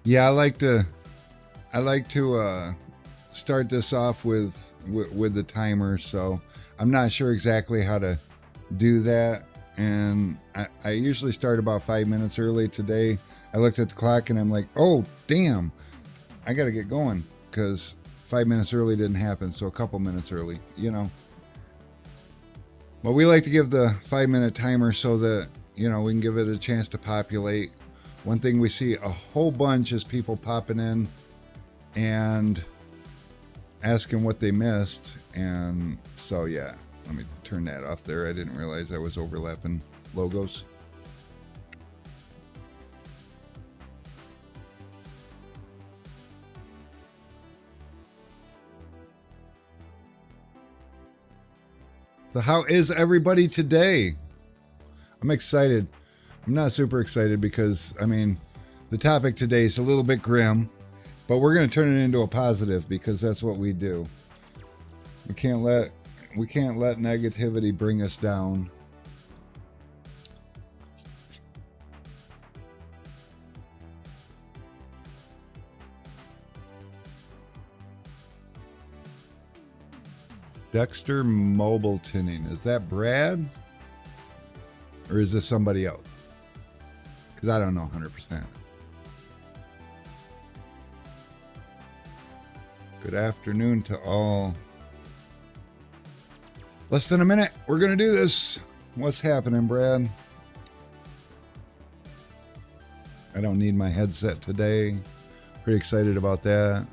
Yeah, I like to start this off with the timer. So I'm not sure exactly how to do that, and I usually start about 5 minutes early. Today, I looked at the clock and I'm like, oh damn, I got to get going because 5 minutes early didn't happen. So a couple minutes early, you know. But we like to give the 5 minute timer so that we can give it a chance to populate. One thing we see a whole bunch is people popping in and asking what they missed. And so, yeah, let me turn that off there. I didn't realize I was overlapping logos. So, how is everybody today? I'm excited. I'm not super excited because, I mean, the topic today is a little bit grim, but we're going to turn it into a positive because that's what we do. We can't let negativity bring us down. Dexter Mobile Tinning. Is that Brad? Or is this somebody else? Because I don't know 100%. Good afternoon to all. Less than a minute. We're going to do this. What's happening, Brad? I don't need my headset today. Pretty excited about that.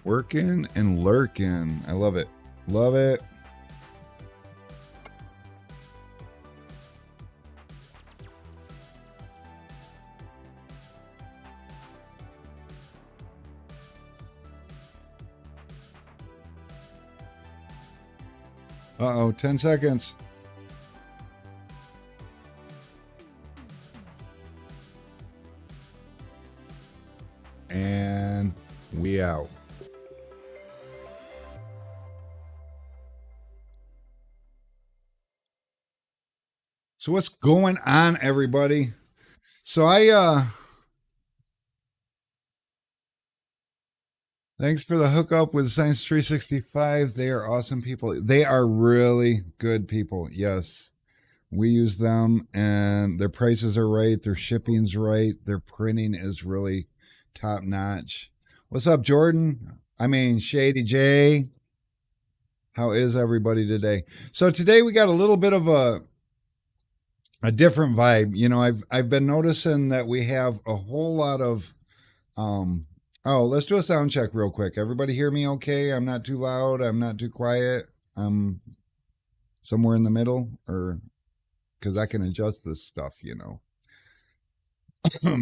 Working and lurking. I love it. Love it. Uh-oh, 10 seconds. And we out. So what's going on, everybody? So thanks for the hookup with Science 365. They are awesome people. They are really good people. Yes. We use them and their prices are right, their shipping's right, their printing is really top notch. What's up, Jordan? I mean, Shady J. How is everybody today? So today we got a little bit of a different vibe. I've been noticing that we have a whole lot of oh, let's do a sound check real quick. Everybody hear me okay? I'm not too loud, I'm not too quiet. I'm somewhere in the middle, or because I can adjust this stuff.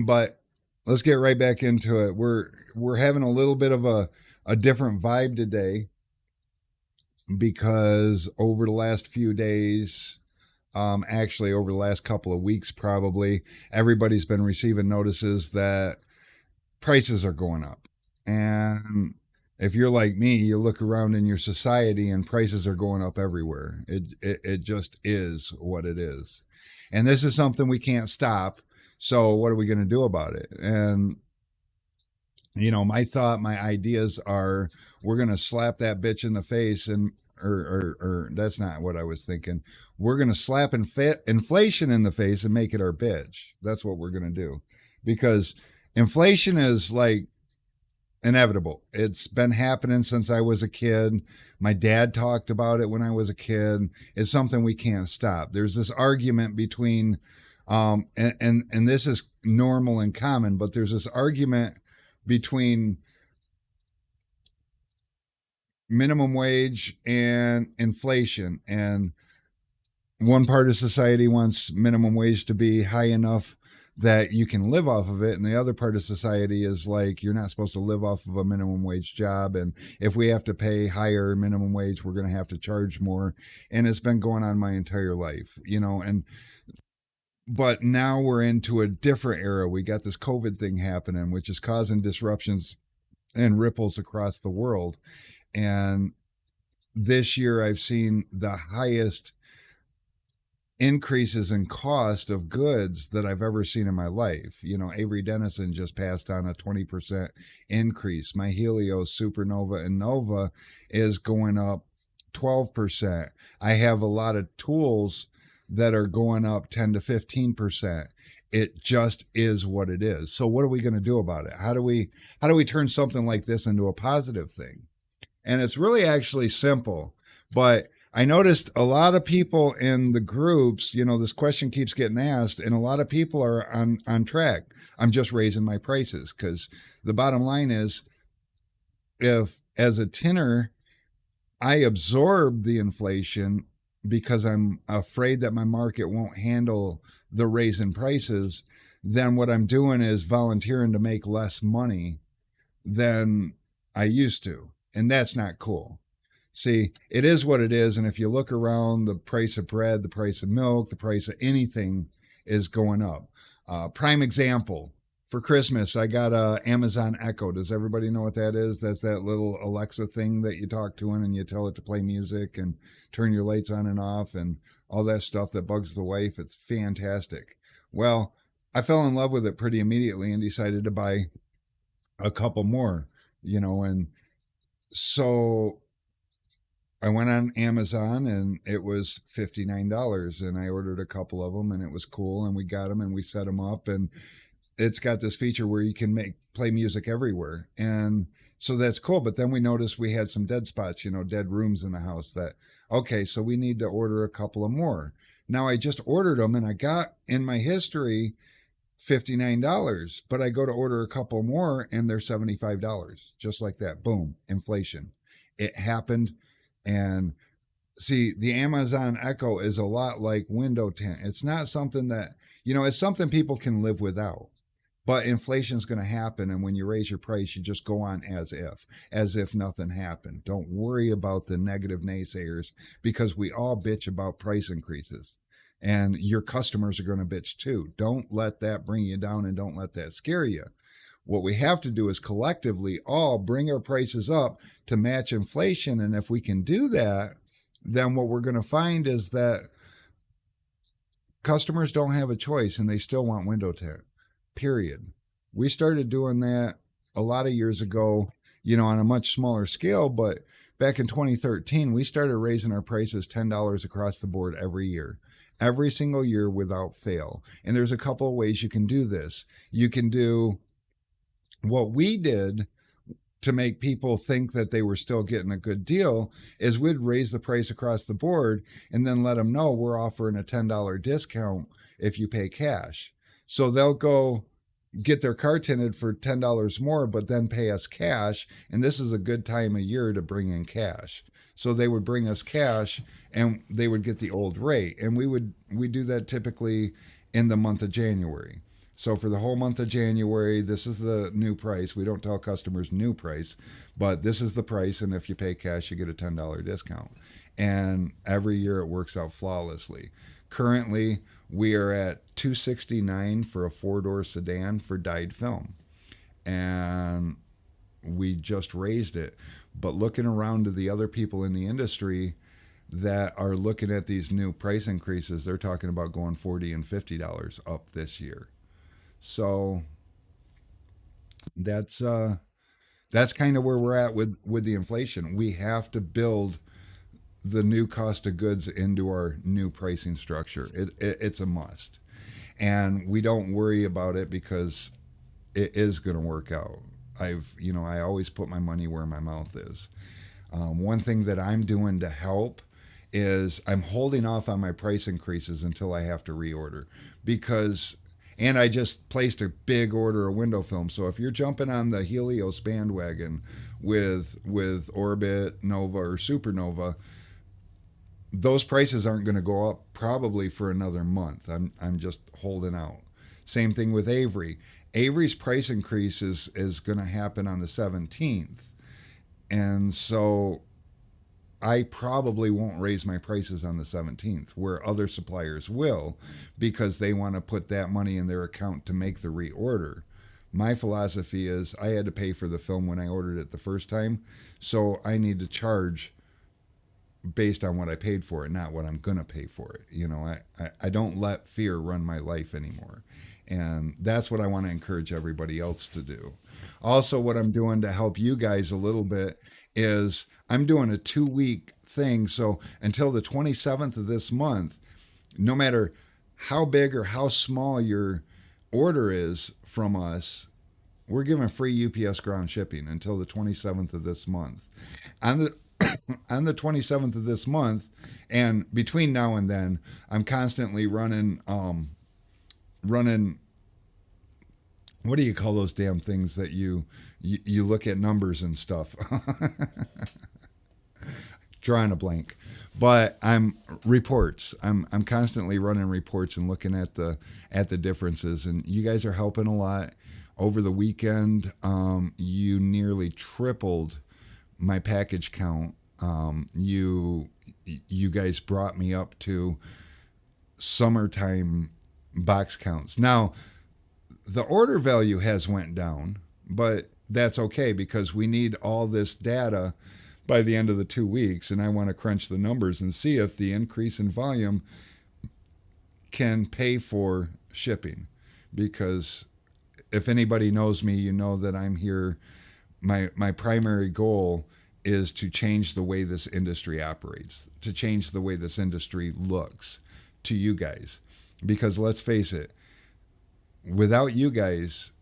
But let's get right back into it. We're having a little bit of a different vibe today because over the last few days, actually over the last couple of weeks, probably everybody's been receiving notices that prices are going up. And if you're like me, you look around in your society and prices are going up everywhere. It just is what it is. And this is something we can't stop. So what are we going to do about it? And my ideas are we're going to slap that bitch in the face and or that's not what I was thinking. We're going to slap inflation in the face and make it our bitch. That's what we're going to do. Because inflation is like inevitable. It's been happening since I was a kid. My dad talked about it when I was a kid. It's something we can't stop. There's this argument between and this is normal and common, but there's this argument between minimum wage and inflation. And one part of society wants minimum wage to be high enough that you can live off of it, and the other part of society is like, you're not supposed to live off of a minimum wage job, and if we have to pay higher minimum wage, we're going to have to charge more. And it's been going on my entire life, and but now we're into a different era. We got this COVID thing happening, which is causing disruptions and ripples across the world. And this year I've seen the highest increases in cost of goods that I've ever seen in my life. Avery Dennison just passed on a 20% increase. My Helios, Supernova, and Nova is going up 12%. I have a lot of tools that are going up 10 to 15%. It just is what it is. So what are we going to do about it? How do we turn something like this into a positive thing? And it's really actually simple, but I noticed a lot of people in the groups, this question keeps getting asked, and a lot of people are on track. I'm just raising my prices, because the bottom line is, if as a tinner, I absorb the inflation because I'm afraid that my market won't handle the raise in prices, then what I'm doing is volunteering to make less money than I used to. And that's not cool. See, it is what it is. And if you look around, the price of bread, the price of milk, the price of anything is going up. Prime example, for Christmas, I got a Amazon Echo. Does everybody know what that is? That's that little Alexa thing that you talk to it and you tell it to play music and turn your lights on and off and all that stuff that bugs the wife. It's fantastic. Well, I fell in love with it pretty immediately and decided to buy a couple more, and so I went on Amazon and it was $59, and I ordered a couple of them, and it was cool, and we got them and we set them up, and it's got this feature where you can play music everywhere. And so that's cool. But then we noticed we had some dead spots, dead rooms in the house okay, so we need to order a couple of more. Now I just ordered them and I got in my history $59, but I go to order a couple more and they're $75, just like that. Boom, inflation. It happened. And see, the Amazon Echo is a lot like window tint. It's not something that, it's something people can live without. But inflation is going to happen, and when you raise your price, you just go on as if nothing happened. Don't worry about the negative naysayers, because we all bitch about price increases, and your customers are going to bitch too. Don't let that bring you down, and don't let that scare you. What we have to do is collectively all bring our prices up to match inflation, and if we can do that, then what we're going to find is that customers don't have a choice, and they still want window tint. Period. We started doing that a lot of years ago, on a much smaller scale, but back in 2013, we started raising our prices $10 across the board every single year without fail. And there's a couple of ways you can do this. You can do what we did to make people think that they were still getting a good deal, is we'd raise the price across the board and then let them know we're offering a $10 discount if you pay cash. So they'll go get their car tinted for $10 more, but then pay us cash. And this is a good time of year to bring in cash. So they would bring us cash and they would get the old rate. And we do that typically in the month of January. So for the whole month of January, this is the new price. We don't tell customers new price, but this is the price. And if you pay cash, you get a $10 discount. And every year it works out flawlessly. Currently, we are at $269 for a 4-door sedan for dyed film. And we just raised it. But looking around to the other people in the industry that are looking at these new price increases, they're talking about going $40 and $50 up this year. So that's kind of where we're at with the inflation. We have to build the new cost of goods into our new pricing structure. It's a must. And we don't worry about it because it is going to work out. I always put my money where my mouth is. One thing that I'm doing to help is I'm holding off on my price increases until I have to reorder, and I just placed a big order of window film. So if you're jumping on the Helios bandwagon with Orbit, Nova, or Supernova, those prices aren't going to go up probably for another month. I'm just holding out. Same thing with Avery. Avery's price increase is going to happen on the 17th. And so I probably won't raise my prices on the 17th, where other suppliers will, because they want to put that money in their account to make the reorder. My philosophy is I had to pay for the film when I ordered it the first time, so I need to charge based on what I paid for it, not what I'm going to pay for it. I don't let fear run my life anymore. And that's what I want to encourage everybody else to do. Also, what I'm doing to help you guys a little bit is I'm doing a 2 week thing. So until the 27th of this month, no matter how big or how small your order is from us, we're giving free UPS ground shipping until the 27th of this month. On the on the 27th of this month, and between now and then, I'm constantly running, what do you call those damn things that you look at numbers and stuff. Drawing a blank. But I'm constantly running reports and looking at the differences, and you guys are helping a lot. Over the weekend, you nearly tripled my package count. You guys brought me up to summertime box counts. Now, the order value has went down, but that's okay because we need all this data by the end of the 2 weeks, and I want to crunch the numbers and see if the increase in volume can pay for shipping. Because if anybody knows me, you know that I'm here. My primary goal is to change the way this industry operates, to change the way this industry looks to you guys. Because let's face it, without you guys,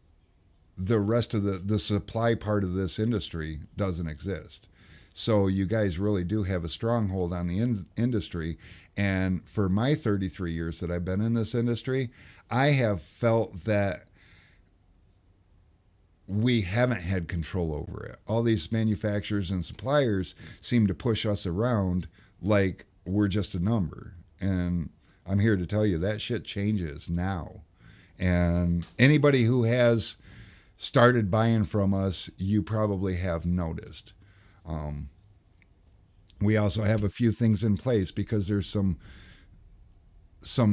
the rest of the supply part of this industry doesn't exist. So you guys really do have a stronghold on the industry. And for my 33 years that I've been in this industry, I have felt that we haven't had control over it. All these manufacturers and suppliers seem to push us around like we're just a number. And I'm here to tell you that shit changes now. And anybody who has started buying from us, you probably have noticed. Um, we also have a few things in place because there's some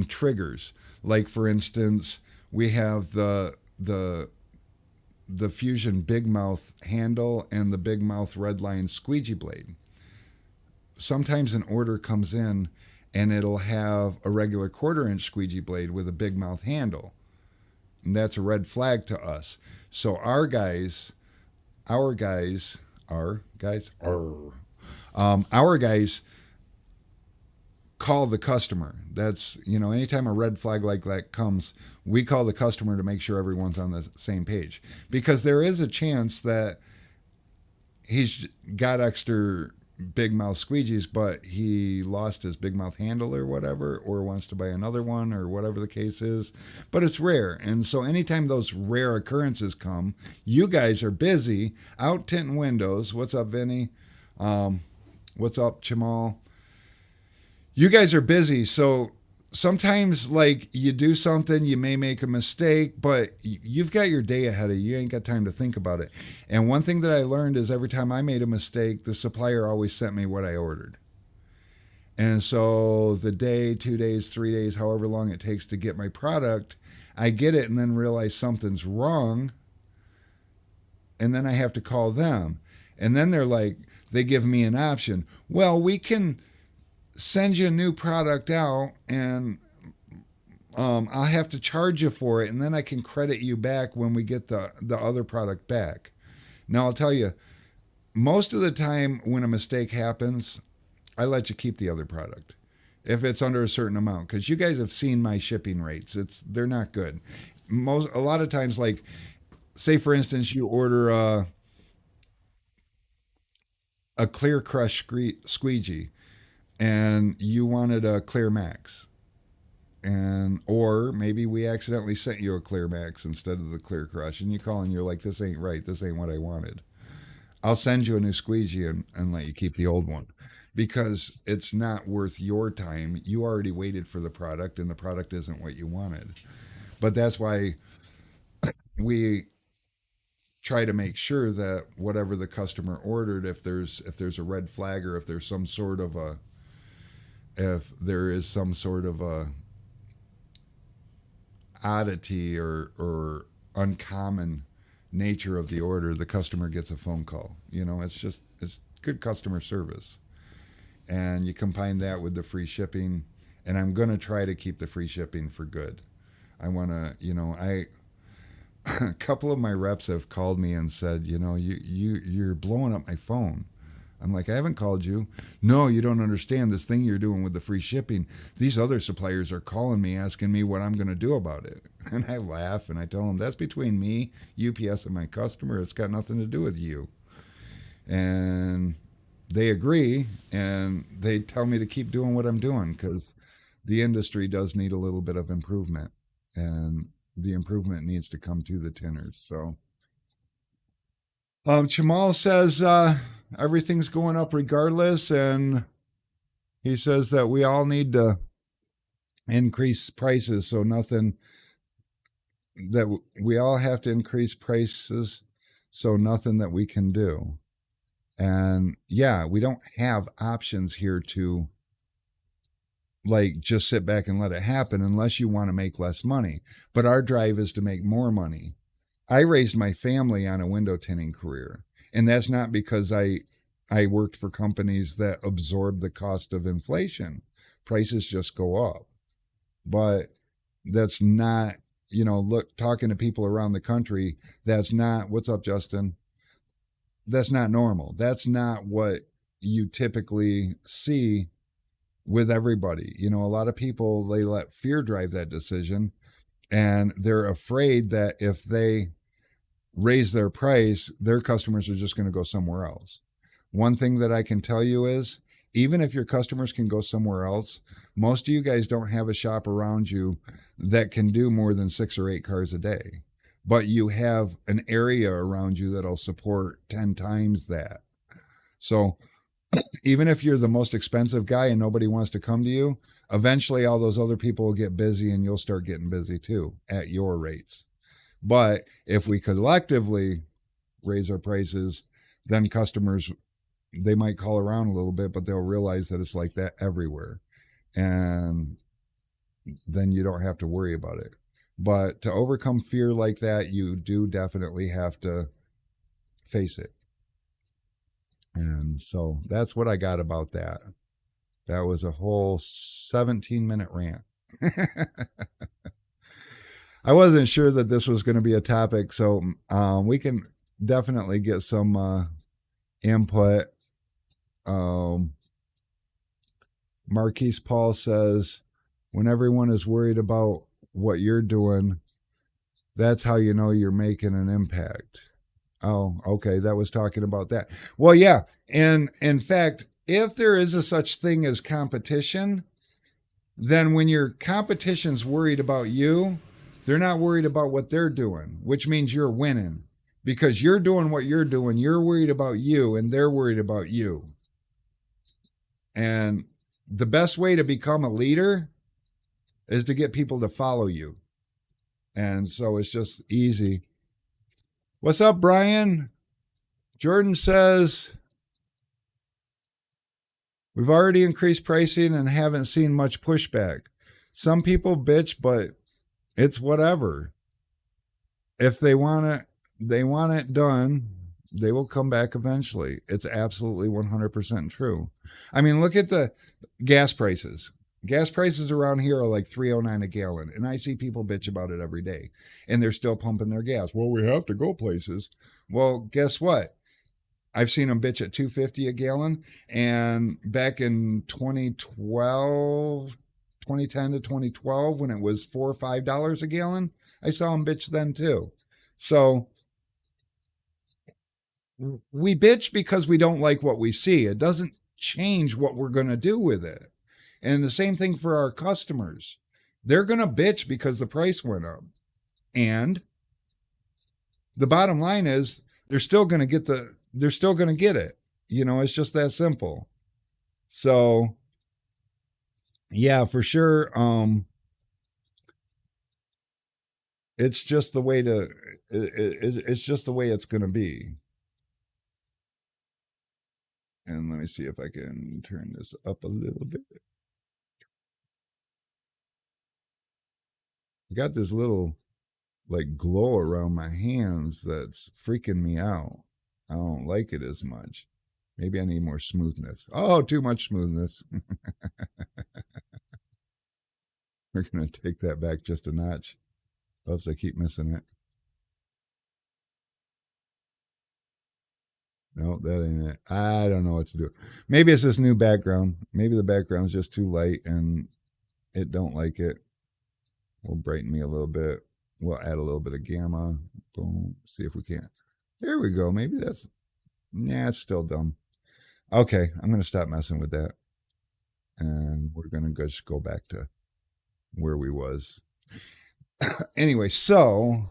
triggers. Like for instance, we have the Fusion Big Mouth handle and the Big Mouth Redline squeegee blade. Sometimes an order comes in and it'll have a regular 1/4 inch squeegee blade with a Big Mouth handle. And that's a red flag to us. So our guys, our guys call the customer. That's, anytime a red flag like that comes, we call the customer to make sure everyone's on the same page. Because there is a chance that he's got extra big mouth squeegees, but he lost his big mouth handle or whatever, or wants to buy another one or whatever the case is. But it's rare. And so anytime those rare occurrences come, you guys are busy out tinting windows. What's up, Vinny? What's up, Chamal? You guys are busy. So sometimes, like, you do something, you may make a mistake, but you've got your day ahead of you. You ain't got time to think about it. And one thing that I learned is every time I made a mistake, the supplier always sent me what I ordered. And so the day, 2 days, 3 days, however long it takes to get my product, I get it and then realize something's wrong. And then I have to call them. And then they give me an option. Well, we can send you a new product out, and I'll have to charge you for it, and then I can credit you back when we get the other product back. Now, I'll tell you, most of the time when a mistake happens, I let you keep the other product if it's under a certain amount, because you guys have seen my shipping rates. They're not good. A lot of times, like, say for instance, you order a clear crush squeegee and you wanted a clear max, and or maybe we accidentally sent you a clear max instead of the clear crush, and you call and you're like, this ain't right, this ain't what I wanted. I'll send you a new squeegee and let you keep the old one. because it's not worth your time. You already waited for the product and the product isn't what you wanted. But that's why we try to make sure that whatever the customer ordered, if there's a red flag, or if there's some sort of a if there is some sort of a oddity or uncommon nature of the order, the customer gets a phone call. It's good customer service. And you combine that with the free shipping, and I'm going to try to keep the free shipping for good. I want to, I a couple of my reps have called me and said, you're blowing up my phone. I'm like, I haven't called you. No, you don't understand this thing you're doing with the free shipping. These other suppliers are calling me asking me what I'm going to do about it. And I laugh and I tell them, that's between me, UPS, and my customer. It's got nothing to do with you. And they agree, and they tell me to keep doing what I'm doing, because the industry does need a little bit of improvement, and the improvement needs to come to the tinners. So Chamal says everything's going up regardless, and he says that we all need to increase prices. So nothing that we all have to increase prices, so nothing that we can do. And yeah, we don't have options here to like just sit back and let it happen unless you want to make less money. But our drive is to make more money. I raised my family on a window tinting career, and that's not because I worked for companies that absorb the cost of inflation. Prices just go up. But that's not, look, talking to people around the country, that's not, what's up, Justin? That's not normal. That's not what you typically see with everybody. A lot of people, they let fear drive that decision, and they're afraid that if they raise their price, their customers are just going to go somewhere else. One thing that I can tell you is, even if your customers can go somewhere else, most of you guys don't have a shop around you that can do more than 6 or 8 cars a day. But you have an area around you that'll support 10 times that. So even if you're the most expensive guy and nobody wants to come to you, eventually all those other people will get busy and you'll start getting busy too at your rates. But if we collectively raise our prices, then customers, they might call around a little bit, but they'll realize that it's like that everywhere. And then you don't have to worry about it. But to overcome fear like that, you do definitely have to face it. And so that's what I got about that. That was a whole 17-minute rant. I wasn't sure that this was going to be a topic, so we can definitely get some input. Marquise Paul says, when everyone is worried about what you're doing, that's how you know you're making an impact. Oh, okay. That was talking about that. Well, yeah. And in fact, if there is a such thing as competition, then when your competition's worried about you, they're not worried about what they're doing, which means you're winning, because you're doing what you're doing. You're worried about you, and they're worried about you. And the best way to become a leader is to get people to follow you. And so it's just easy. What's up, Brian? Jordan says, we've already increased pricing and haven't seen much pushback. Some people bitch, but it's whatever. If they want it done, they will come back eventually. It's absolutely 100% true. I mean, look at the gas prices. Gas prices around here are like $3.09 a gallon, and I see people bitch about it every day, and they're still pumping their gas. Well, we have to go places. Well, guess what? I've seen them bitch at $2.50 a gallon, and back in 2010 to 2012, when it was $4 or $5 a gallon, I saw them bitch then too. So we bitch because we don't like what we see. It doesn't change what we're going to do with it. And the same thing for our customers. They're going to bitch because the price went up. And the bottom line is they're still going to get it. It's just that simple. So yeah, for sure. It's just the way it's just the way it's going to be. And let me see if I can turn this up a little bit. I got this little like glow around my hands that's freaking me out. I don't like it as much. Maybe I need more smoothness. Oh, too much smoothness. We're going to take that back just a notch. Oops, I keep missing it. No, that ain't it. I don't know what to do. Maybe it's this new background. Maybe the background's just too light and it don't like it. We'll brighten me a little bit. We'll add a little bit of gamma. Boom. See if we can't. There we go. Maybe that's, nah, it's still dumb. Okay, I'm going to stop messing with that. And we're going to just go back to where we was. Anyway, so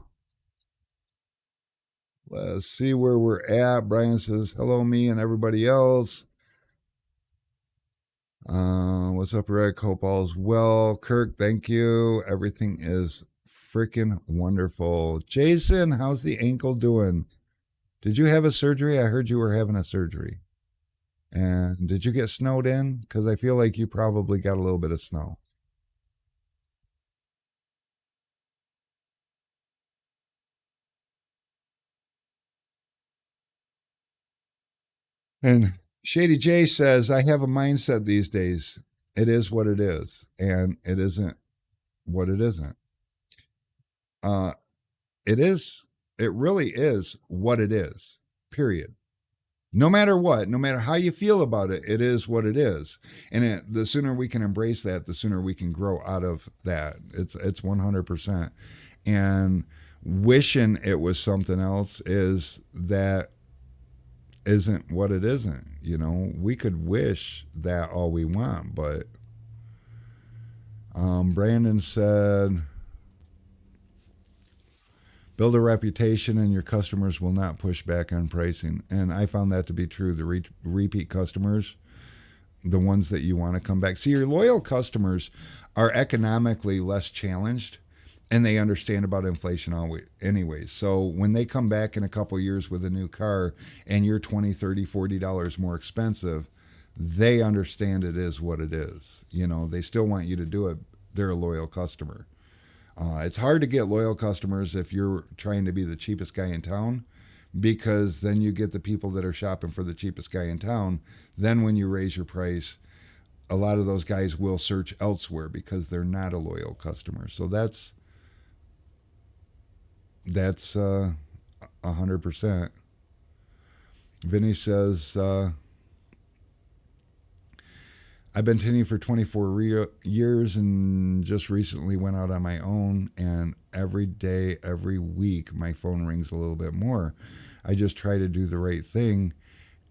let's see where we're at. Brian says, hello, me and everybody else. What's up, Rick? Hope all's well. Kirk, thank you. Everything is freaking wonderful. Jason, how's the ankle doing? Did you have a surgery? I heard you were having a surgery. And did you get snowed in? Because I feel like you probably got a little bit of snow. And Shady J says, I have a mindset these days. It is what it is, and it isn't what it isn't. Uh, it is, it really is what it is, period. No matter what, no matter how you feel about it, it is what it is. And the sooner we can embrace that, the sooner we can grow out of that. It's 100%. And wishing it was something else isn't what it isn't. You know, we could wish that all we want, but Brandon said, build a reputation and your customers will not push back on pricing. And I found that to be true. The repeat customers, the ones that you want to come back. See, your loyal customers are economically less challenged and they understand about inflation always anyways. So when they come back in a couple years with a new car and you're $20, $30, $40 more expensive, they understand it is what it is. You know, they still want you to do it. They're a loyal customer. It's hard to get loyal customers if you're trying to be the cheapest guy in town, because then you get the people that are shopping for the cheapest guy in town. Then when you raise your price, a lot of those guys will search elsewhere because they're not a loyal customer. So that's 100%. Vinny says, I've been tinting for 24 years and just recently went out on my own. And every day, every week, my phone rings a little bit more. I just try to do the right thing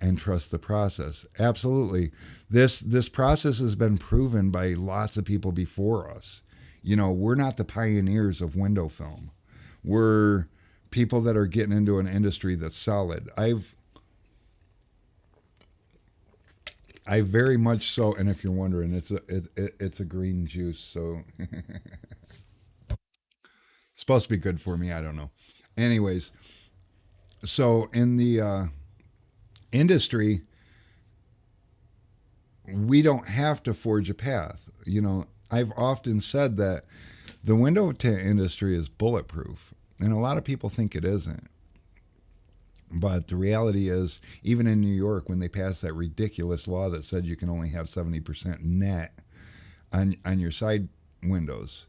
and trust the process. Absolutely. This process has been proven by lots of people before us. You know, we're not the pioneers of window film. We're people that are getting into an industry that's solid. I very much so, and if you're wondering, it's a green juice, so it's supposed to be good for me. I don't know. Anyways, so in the industry, we don't have to forge a path. You know, I've often said that the window tint industry is bulletproof, and a lot of people think it isn't. But the reality is, even in New York, when they passed that ridiculous law that said you can only have 70% net on your side windows,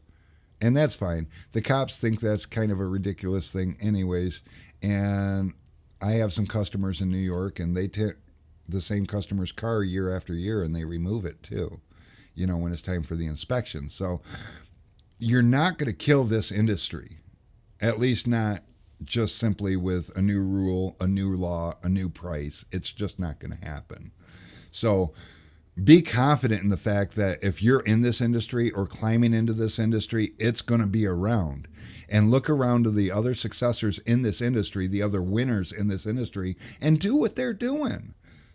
and that's fine. The cops think that's kind of a ridiculous thing, anyways. And I have some customers in New York, and they tint the same customer's car year after year, and they remove it too, you know, when it's time for the inspection. So you're not going to kill this industry, at least not just simply with a new rule, a new law, a new price. It's just not going to happen. So be confident in the fact that if you're in this industry or climbing into this industry, it's going to be around. And look around to the other successors in this industry, the other winners in this industry, and do what they're doing.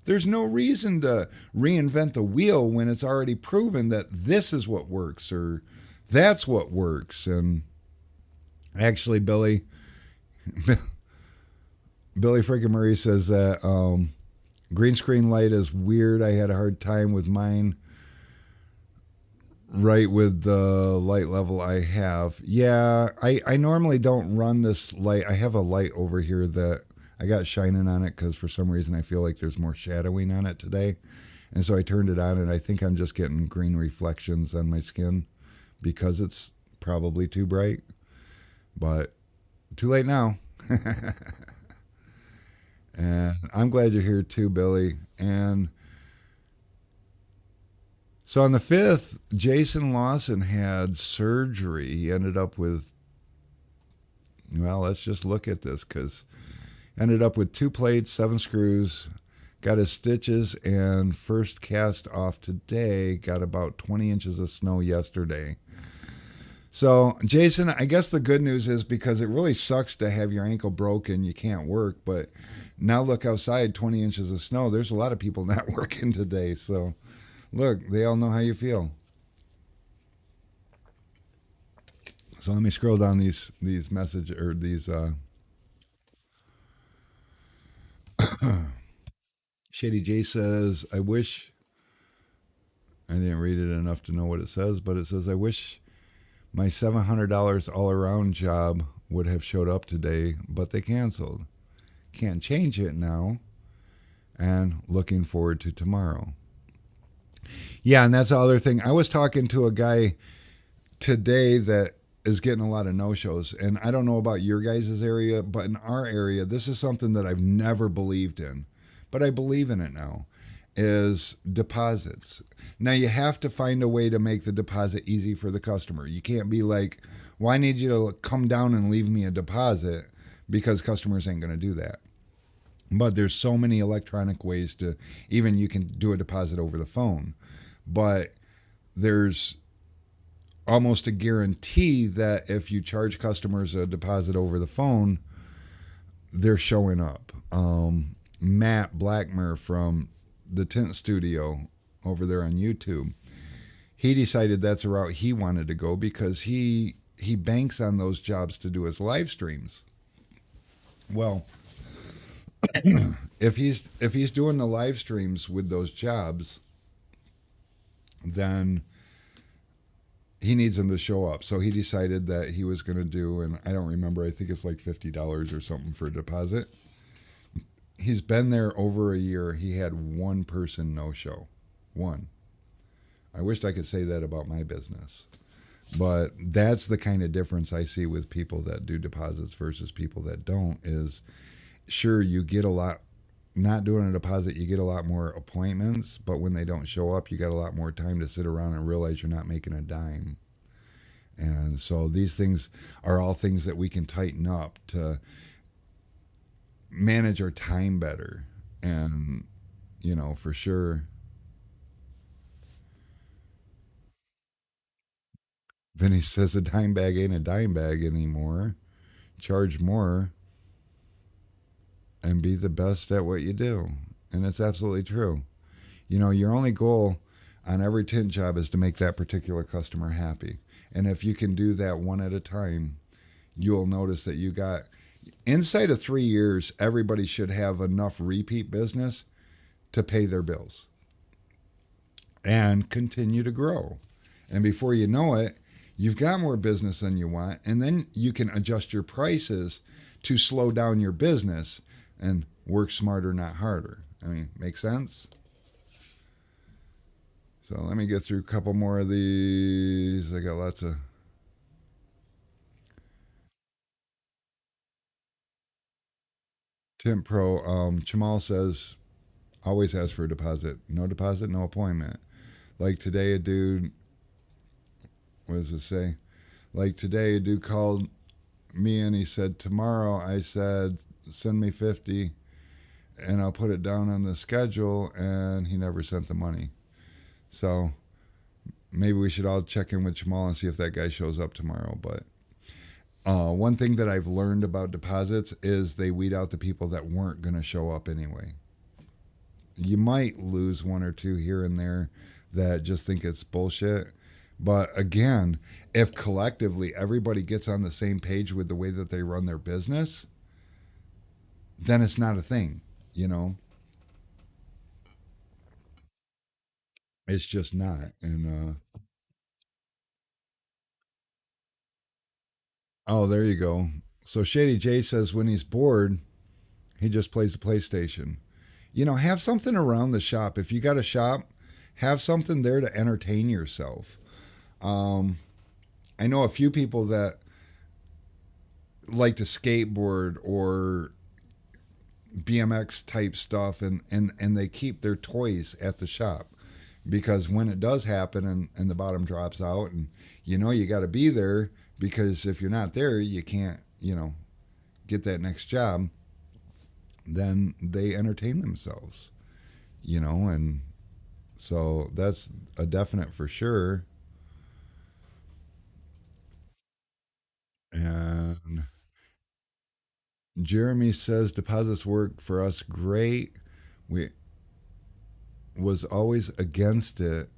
There's no reason to reinvent the wheel when it's already proven that this is what works or that's what works. And actually, Billy freaking Murray says that green screen light is weird. I had a hard time with mine right with the light level I have. Yeah, I normally don't run this light. I have a light over here that I got shining on it because for some reason I feel like there's more shadowing on it today. And so I turned it on and I think I'm just getting green reflections on my skin because it's probably too bright. But too late now. And I'm glad you're here too, Billy. And so on the 5th, Jason Lawson had surgery. He ended up with, well, let's just look at this because ended up with 2 plates, 7 screws, got his stitches, and first cast off today. Got about 20 inches of snow yesterday. So, Jason, I guess the good news is because it really sucks to have your ankle broken, you can't work, but now look outside, 20 inches of snow. There's a lot of people not working today. So, look, they all know how you feel. So let me scroll down these message or these Shady J says, I wish I didn't read it enough to know what it says, but it says I wish my $700 all around job would have showed up today, but they canceled. Can't change it now. And looking forward to tomorrow. Yeah, and that's the other thing. I was talking to a guy today that is getting a lot of no-shows. And I don't know about your guys' area, but in our area, this is something that I've never believed in. But I believe in it now, is deposits. Now, you have to find a way to make the deposit easy for the customer. You can't be like, well, I need you to come down and leave me a deposit, because customers ain't going to do that. But there's so many electronic ways to, even you can do a deposit over the phone. But there's almost a guarantee that if you charge customers a deposit over the phone, they're showing up. Matt Blackmer from the Tint Studio over there on YouTube, he decided that's a route he wanted to go because he banks on those jobs to do his live streams. Well, if he's doing the live streams with those jobs, then he needs them to show up. So he decided that he was going to do, and I don't remember, I think it's like $50 or something for a deposit. He's been there over a year. He had one person no show. One. I wished I could say that about my business. But that's the kind of difference I see with people that do deposits versus people that don't, is sure, you get a lot, not doing a deposit, you get a lot more appointments, but when they don't show up, you got a lot more time to sit around and realize you're not making a dime. And so these things are all things that we can tighten up to manage our time better. And, you know, for sure. Vinny says a dime bag ain't a dime bag anymore. Charge more and be the best at what you do. And it's absolutely true. You know, your only goal on every tint job is to make that particular customer happy. And if you can do that one at a time, you'll notice that you got, inside of 3 years, everybody should have enough repeat business to pay their bills and continue to grow. And before you know it, you've got more business than you want. And then you can adjust your prices to slow down your business and work smarter, not harder. I mean, make sense? So let me get through a couple more of these. I got lots of... Tint Pro, Chamal says, always ask for a deposit. No deposit, no appointment. Like today, a dude, what does it say? Like today, a dude called me and he said, tomorrow, I said, send me 50 and I'll put it down on the schedule, and he never sent the money. So maybe we should all check in with Jamal and see if that guy shows up tomorrow. But one thing that I've learned about deposits is they weed out the people that weren't going to show up anyway. You might lose one or two here and there that just think it's bullshit. But again, if collectively everybody gets on the same page with the way that they run their business, then it's not a thing, you know? It's just not. And oh, there you go. So Shady J says when he's bored, he just plays the PlayStation. You know, have something around the shop. If you got a shop, have something there to entertain yourself. Um, I know a few people that like to skateboard or BMX type stuff, and they keep their toys at the shop because when it does happen and the bottom drops out, and you got to be there because if you're not there, you can't, get that next job. Then they entertain themselves, and so that's a definite for sure. And Jeremy says deposits work for us great. We was always against it,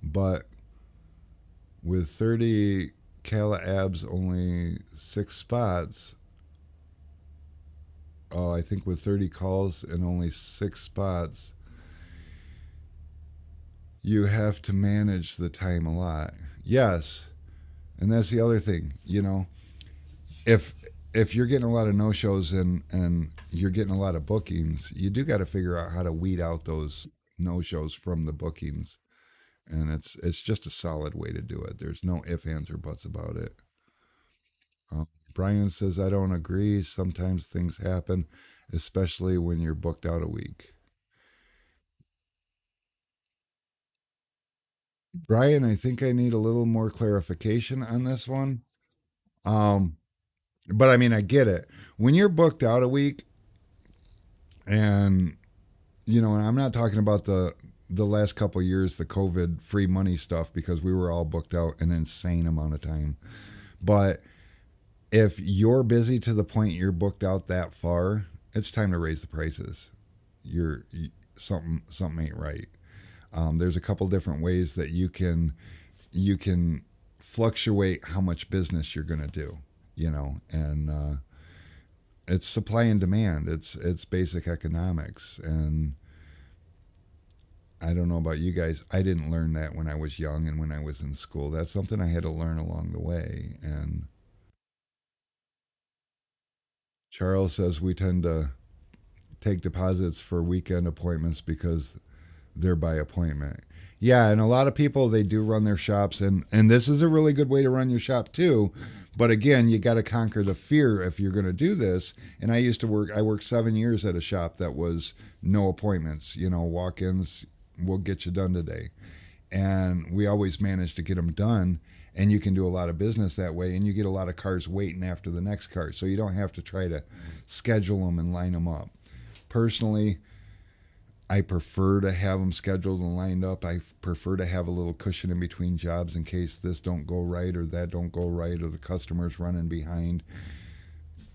but with 30 Cala abs, only 6 spots. Oh, I think with 30 calls and only 6 spots, you have to manage the time a lot. Yes, and that's the other thing. If if you're getting a lot of no shows and you're getting a lot of bookings, you do got to figure out how to weed out those no shows from the bookings, and it's just a solid way to do it. There's no ifs, ands, or buts about it. Brian says I don't agree. Sometimes things happen, especially when you're booked out a week. Brian, I think I need a little more clarification on this one. Um, but I mean, I get it. When you're booked out a week, and and I'm not talking about the last couple of years, the COVID free money stuff, because we were all booked out an insane amount of time. But if you're busy to the point you're booked out that far, it's time to raise the prices. Something ain't right. There's a couple different ways that you can fluctuate how much business you're going to do. And it's supply and demand. It's basic economics, and I don't know about you guys. I didn't learn that when I was young and when I was in school. That's something I had to learn along the way. And Charles says we tend to take deposits for weekend appointments because they're by appointment. Yeah, and a lot of people they do run their shops, and this is a really good way to run your shop too. But again, you got to conquer the fear if you're going to do this. And I worked 7 years at a shop that was no appointments. Walk-ins will get you done today, and we always managed to get them done. And you can do a lot of business that way, and you get a lot of cars waiting after the next car, so you don't have to try to schedule them and line them up. Personally, I prefer to have them scheduled and lined up. I prefer to have a little cushion in between jobs in case this don't go right or that don't go right or the customer's running behind.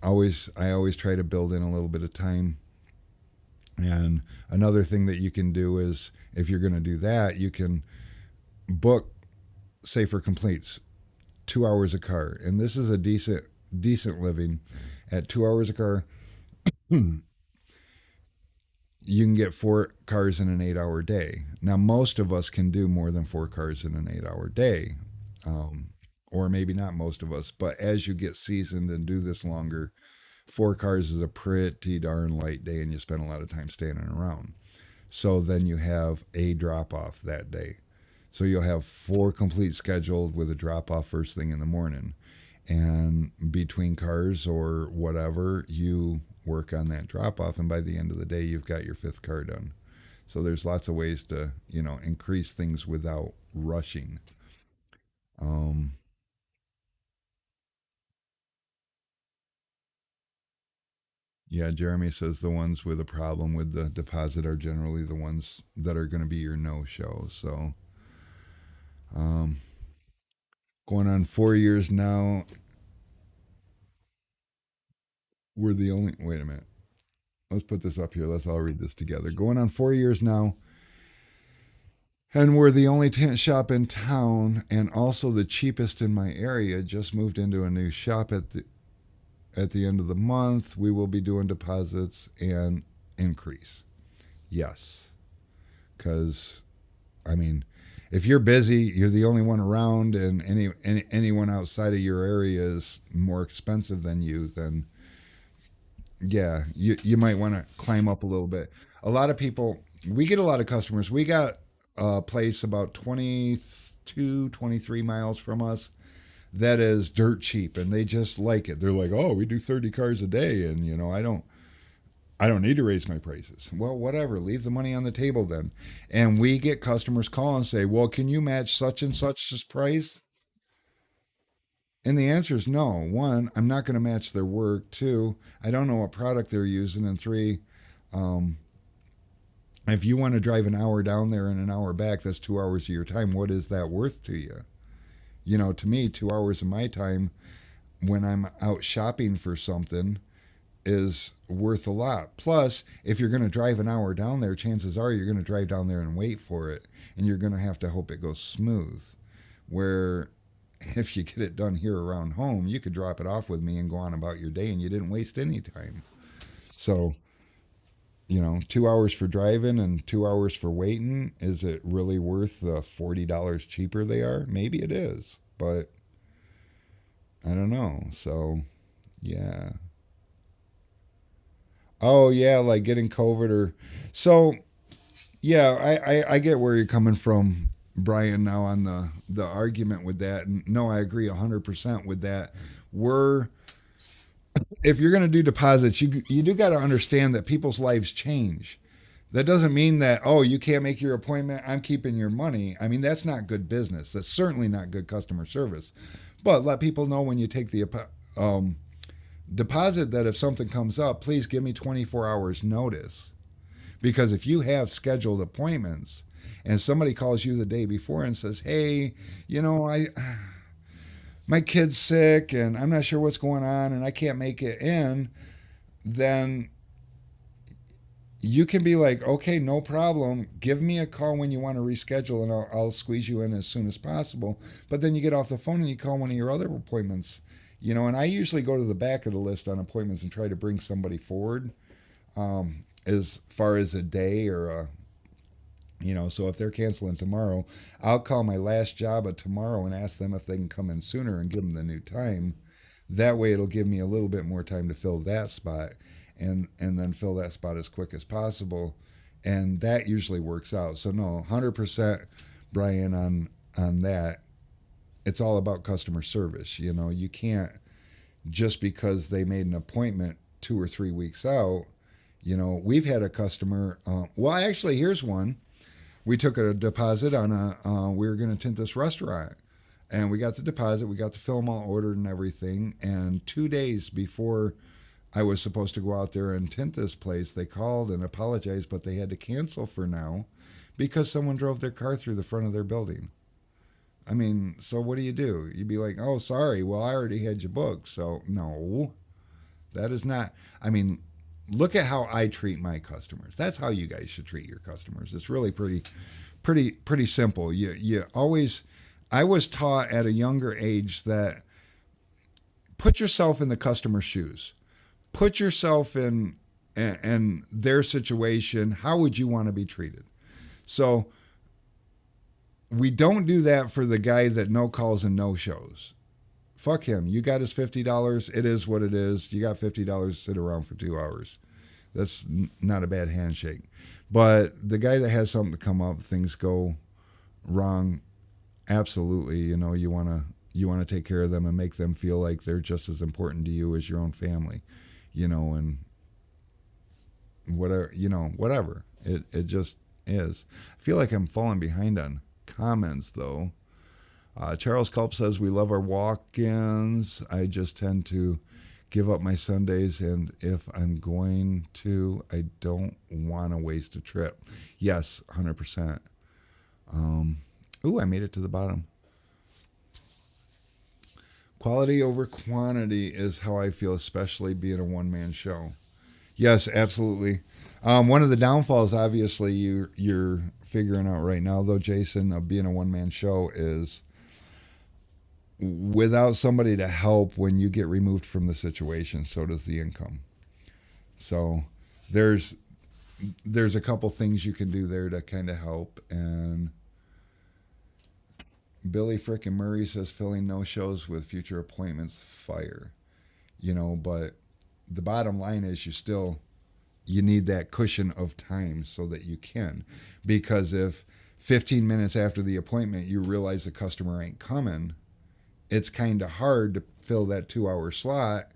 I always try to build in a little bit of time. And another thing that you can do is if you're going to do that, you can book, say for completes, 2 hours a car. And this is a decent living. At 2 hours a car, you can get 4 cars in an 8 hour day. Now, most of us can do more than 4 cars in an 8 hour day. Or maybe not most of us, but as you get seasoned and do this longer, 4 cars is a pretty darn light day and you spend a lot of time standing around. So then you have a drop off that day. So you'll have 4 complete scheduled with a drop off first thing in the morning. And between cars or whatever, you work on that drop off. And by the end of the day, you've got your 5th car done. So there's lots of ways to, increase things without rushing. Um, yeah, Jeremy says the ones with a problem with the deposit are generally the ones that are going to be your no show. So, um, going on 4 years now, we're the only. Wait a minute. let's put this up here. Let's all read this together. Going on 4 years now, and we're the only tent shop in town and also the cheapest in my area. Just moved into a new shop at the end of the month. We will be doing deposits and increase. Yes. Because, I mean, if you're busy, you're the only one around, and anyone outside of your area is more expensive than you, then yeah, you might want to climb up a little bit. A lot of people, we get a lot of customers. We got a place about 22, 23 miles from us that is dirt cheap, and they just like it. They're like, oh, we do 30 cars a day, and I don't need to raise my prices. Well, whatever, leave the money on the table then. And we get customers call and say, well, can you match such and such's price? And the answer is no. One, I'm not going to match their work. Two, I don't know what product they're using. And three, um, if you want to drive an hour down there and an hour back, that's 2 hours of your time. What is that worth to you? To me, 2 hours of my time when I'm out shopping for something is worth a lot. Plus, if you're going to drive an hour down there, chances are you're going to drive down there and wait for it, and you're going to have to hope it goes smooth. Where if you get it done here around home, you could drop it off with me and go on about your day, and you didn't waste any time. So, 2 hours for driving and 2 hours for waiting, is it really worth the $40 cheaper they are? Maybe it is, but I don't know. So, yeah. Oh, yeah, like getting COVID or so. Yeah, I get where you're coming from, Brian, now on the argument with that. And no, I agree 100% with that. We're If you're going to do deposits, you do got to understand that people's lives change. That doesn't mean that, oh, you can't make your appointment, I'm keeping your money. I mean, that's not good business. That's certainly not good customer service. But let people know when you take the um, deposit that if something comes up, please give me 24 hours notice. Because if you have scheduled appointments and somebody calls you the day before and says, hey, I my kid's sick and I'm not sure what's going on and I can't make it in, then you can be like, okay, no problem. Give me a call when you want to reschedule, and I'll squeeze you in as soon as possible. But then you get off the phone and you call one of your other appointments, and I usually go to the back of the list on appointments and try to bring somebody forward, as far as a day or so if they're canceling tomorrow, I'll call my last job of tomorrow and ask them if they can come in sooner and give them the new time. That way it'll give me a little bit more time to fill that spot, and then fill that spot as quick as possible. And that usually works out. So no, 100% Brian on that. It's all about customer service. You can't, just because they made an appointment 2 or 3 weeks out. We've had a customer, well, actually, here's one. We took a deposit on we were going to tint this restaurant. And we got the deposit, we got the film all ordered and everything. And 2 days before I was supposed to go out there and tint this place, they called and apologized, but they had to cancel for now because someone drove their car through the front of their building. I mean, so what do? You'd be like, oh, sorry, well, I already had you booked. So, no, that is not, I mean, look at how I treat my customers. That's how you guys should treat your customers. It's really pretty simple. You always, I was taught at a younger age that put yourself in the customer's shoes. Put yourself in their situation. How would you want to be treated? So we don't do that for the guy that no calls and no shows. Fuck him. You got his $50. It is what it is. You got $50 to sit around for 2 hours. That's not a bad handshake. But the guy that has something to come up, things go wrong. Absolutely. You want to take care of them and make them feel like they're just as important to you as your own family, and whatever. It just is. I feel like I'm falling behind on comments though. Charles Culp says, we love our walk-ins. I just tend to give up my Sundays, and if I'm going to, I don't want to waste a trip. Yes, 100%. I made it to the bottom. Quality over quantity is how I feel, especially being a one-man show. Yes, absolutely. One of the downfalls, obviously, you're figuring out right now, though, Jason, of being a one man show is without somebody to help when you get removed from the situation, so does the income. So there's there's a couple things you can do there to kind of help. And Billy frickin' Murray says filling no shows with future appointments fire. But the bottom line is you need that cushion of time so that you can. Because if 15 minutes after the appointment you realize the customer ain't coming, it's kind of hard to fill that 2 hour slot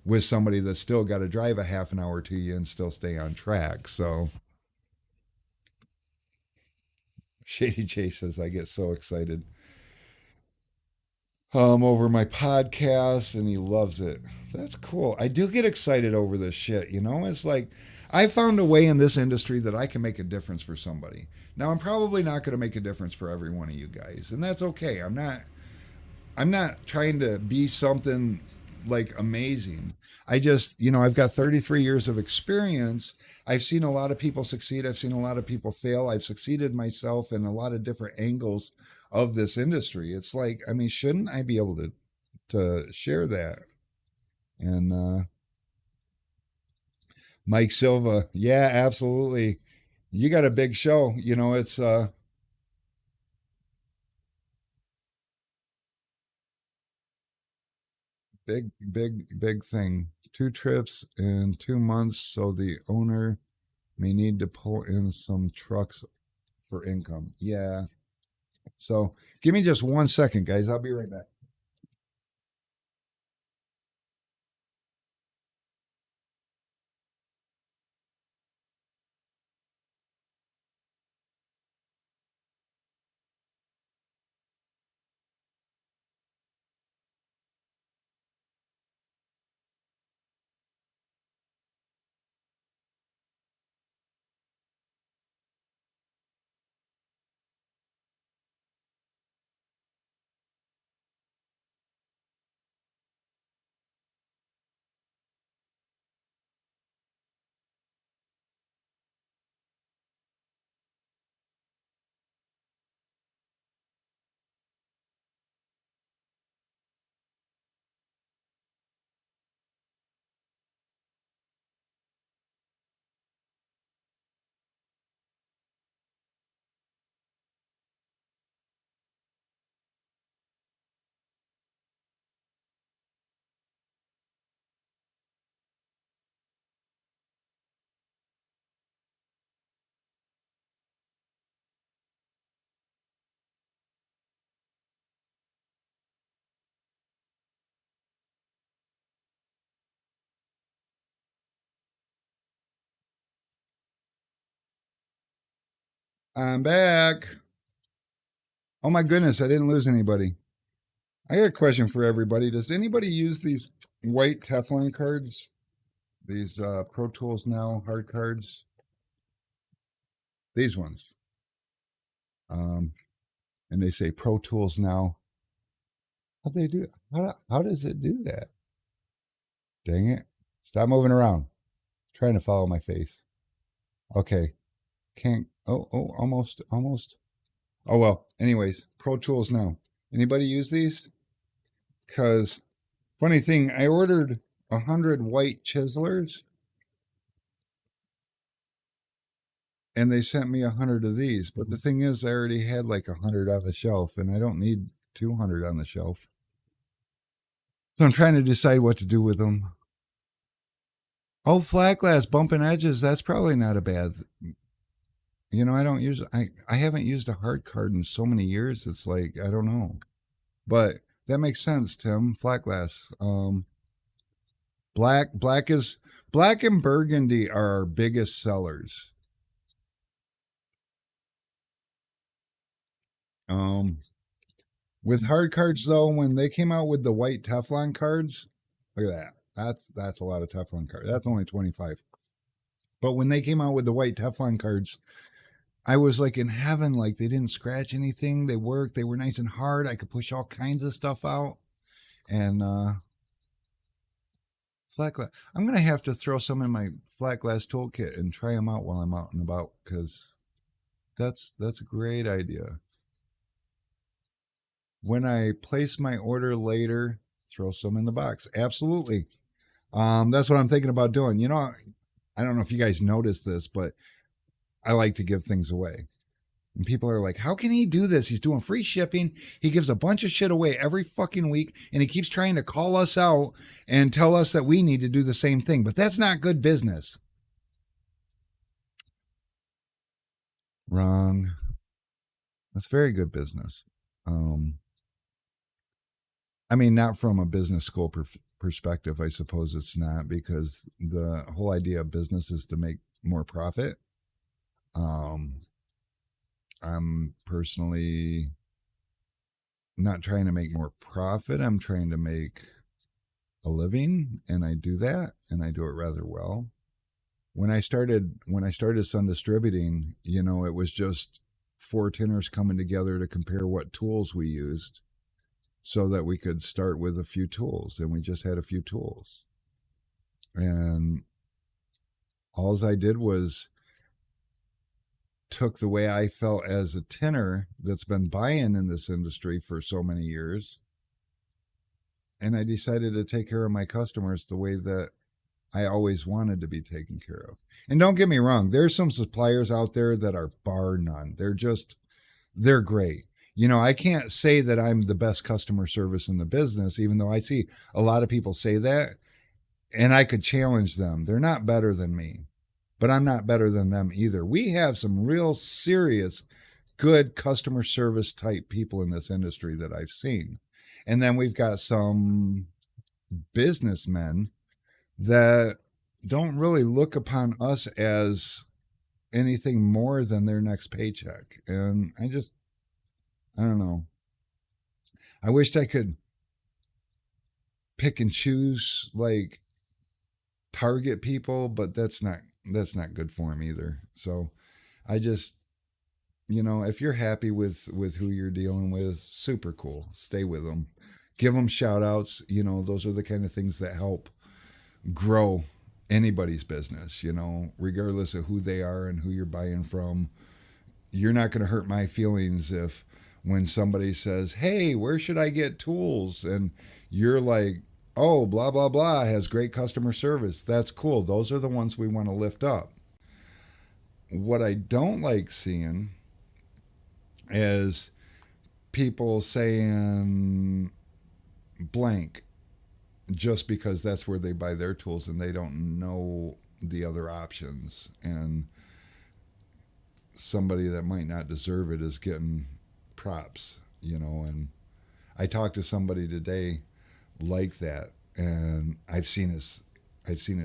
with somebody that's still got to drive a half an hour to you and still stay on track. So Shady J says, I get so excited over my podcast and he loves it. That's cool. I do get excited over this shit. It's like I found a way in this industry that I can make a difference for somebody. Now I'm probably not going to make a difference for every one of you guys, and that's okay. I'm not trying to be something like amazing. I just, I've got 33 years of experience. I've seen a lot of people succeed. I've seen a lot of people fail. I've succeeded myself in a lot of different angles of this industry. It's like, I mean, shouldn't I be able to share that? And Mike Silva, yeah, absolutely. You got a big show. It's big, big, big thing. 2 trips in 2 months, so the owner may need to pull in some trucks for income. Yeah. So give me just 1 second, guys. I'll be right back. I'm back. Oh my goodness, I didn't lose anybody. I got a question for everybody. Does anybody use these white Teflon cards? These Pro Tools Now hard cards? These ones. Um, and they say Pro Tools Now. How they do? How does it do that? Dang it! Stop moving around. Trying to follow my face. Okay, can't. Oh, almost. Oh well. Anyways, Pro Tools Now. Anybody use these? Because funny thing, I ordered 100 white chiselers, and they sent me 100 of these. But the thing is, I already had like 100 on the shelf, and I don't need 200 on the shelf. So I'm trying to decide what to do with them. Oh, flat glass, bumping edges. That's probably not a bad. I don't use. I haven't used a hard card in so many years. It's like I don't know, but that makes sense, Tim. Flat glass. Black and burgundy are our biggest sellers. Um, with hard cards though, when they came out with the white Teflon cards, look at that. That's a lot of Teflon cards. That's only 25. But when they came out with the white Teflon cards, I was like in heaven. Like they didn't scratch anything. They worked. They were nice and hard. I could push all kinds of stuff out. And Flat glass. I'm gonna have to throw some in my flat glass toolkit and try them out while I'm out and about because that's a great idea. When I place my order later, throw some in the box. Absolutely. That's what I'm thinking about doing. You know, I don't know if you guys noticed this, but I like to give things away. And people are like, how can he do this? He's doing free shipping. He gives a bunch of shit away every fucking week. And he keeps trying to call us out and tell us that we need to do the same thing. But that's not good business. Wrong. That's very good business. I mean, not from a business school perspective. I suppose it's not, because the whole idea of business is to make more profit. I'm personally not trying to make more profit. I'm trying to make a living, and I do that, and I do it rather well. When I started Sun Distributing, you know, it was just four tinners coming together to compare what tools we used so that we could start with a few tools, and we just had a few tools. And all I did was took the way I felt as a tinner that's been buying in this industry for so many years, and I decided to take care of my customers the way that I always wanted to be taken care of. And don't get me wrong, there's some suppliers out there that are bar none. They're great. You know, I can't say that I'm the best customer service in the business, even though I see a lot of people say that, and I could challenge them. They're not better than me, but I'm not better than them either. We have some real serious, good customer service type people in this industry that I've seen. And then we've got some businessmen that don't really look upon us as anything more than their next paycheck. And I don't know. I wished I could pick and choose, like, target people, but that's not good for them either. So I just, you know, if you're happy with who you're dealing with, super cool. Stay with them. Give them shout outs. You know, those are the kind of things that help grow anybody's business, you know, regardless of who they are and who you're buying from. You're not going to hurt my feelings if when somebody says, hey, where should I get tools? And you're like, oh, blah, blah, blah, has great customer service. That's cool. Those are the ones we want to lift up. What I don't like seeing is people saying blank just because that's where they buy their tools and they don't know the other options. And somebody that might not deserve it is getting props, you know. And I talked to somebody today like that, and I've seen his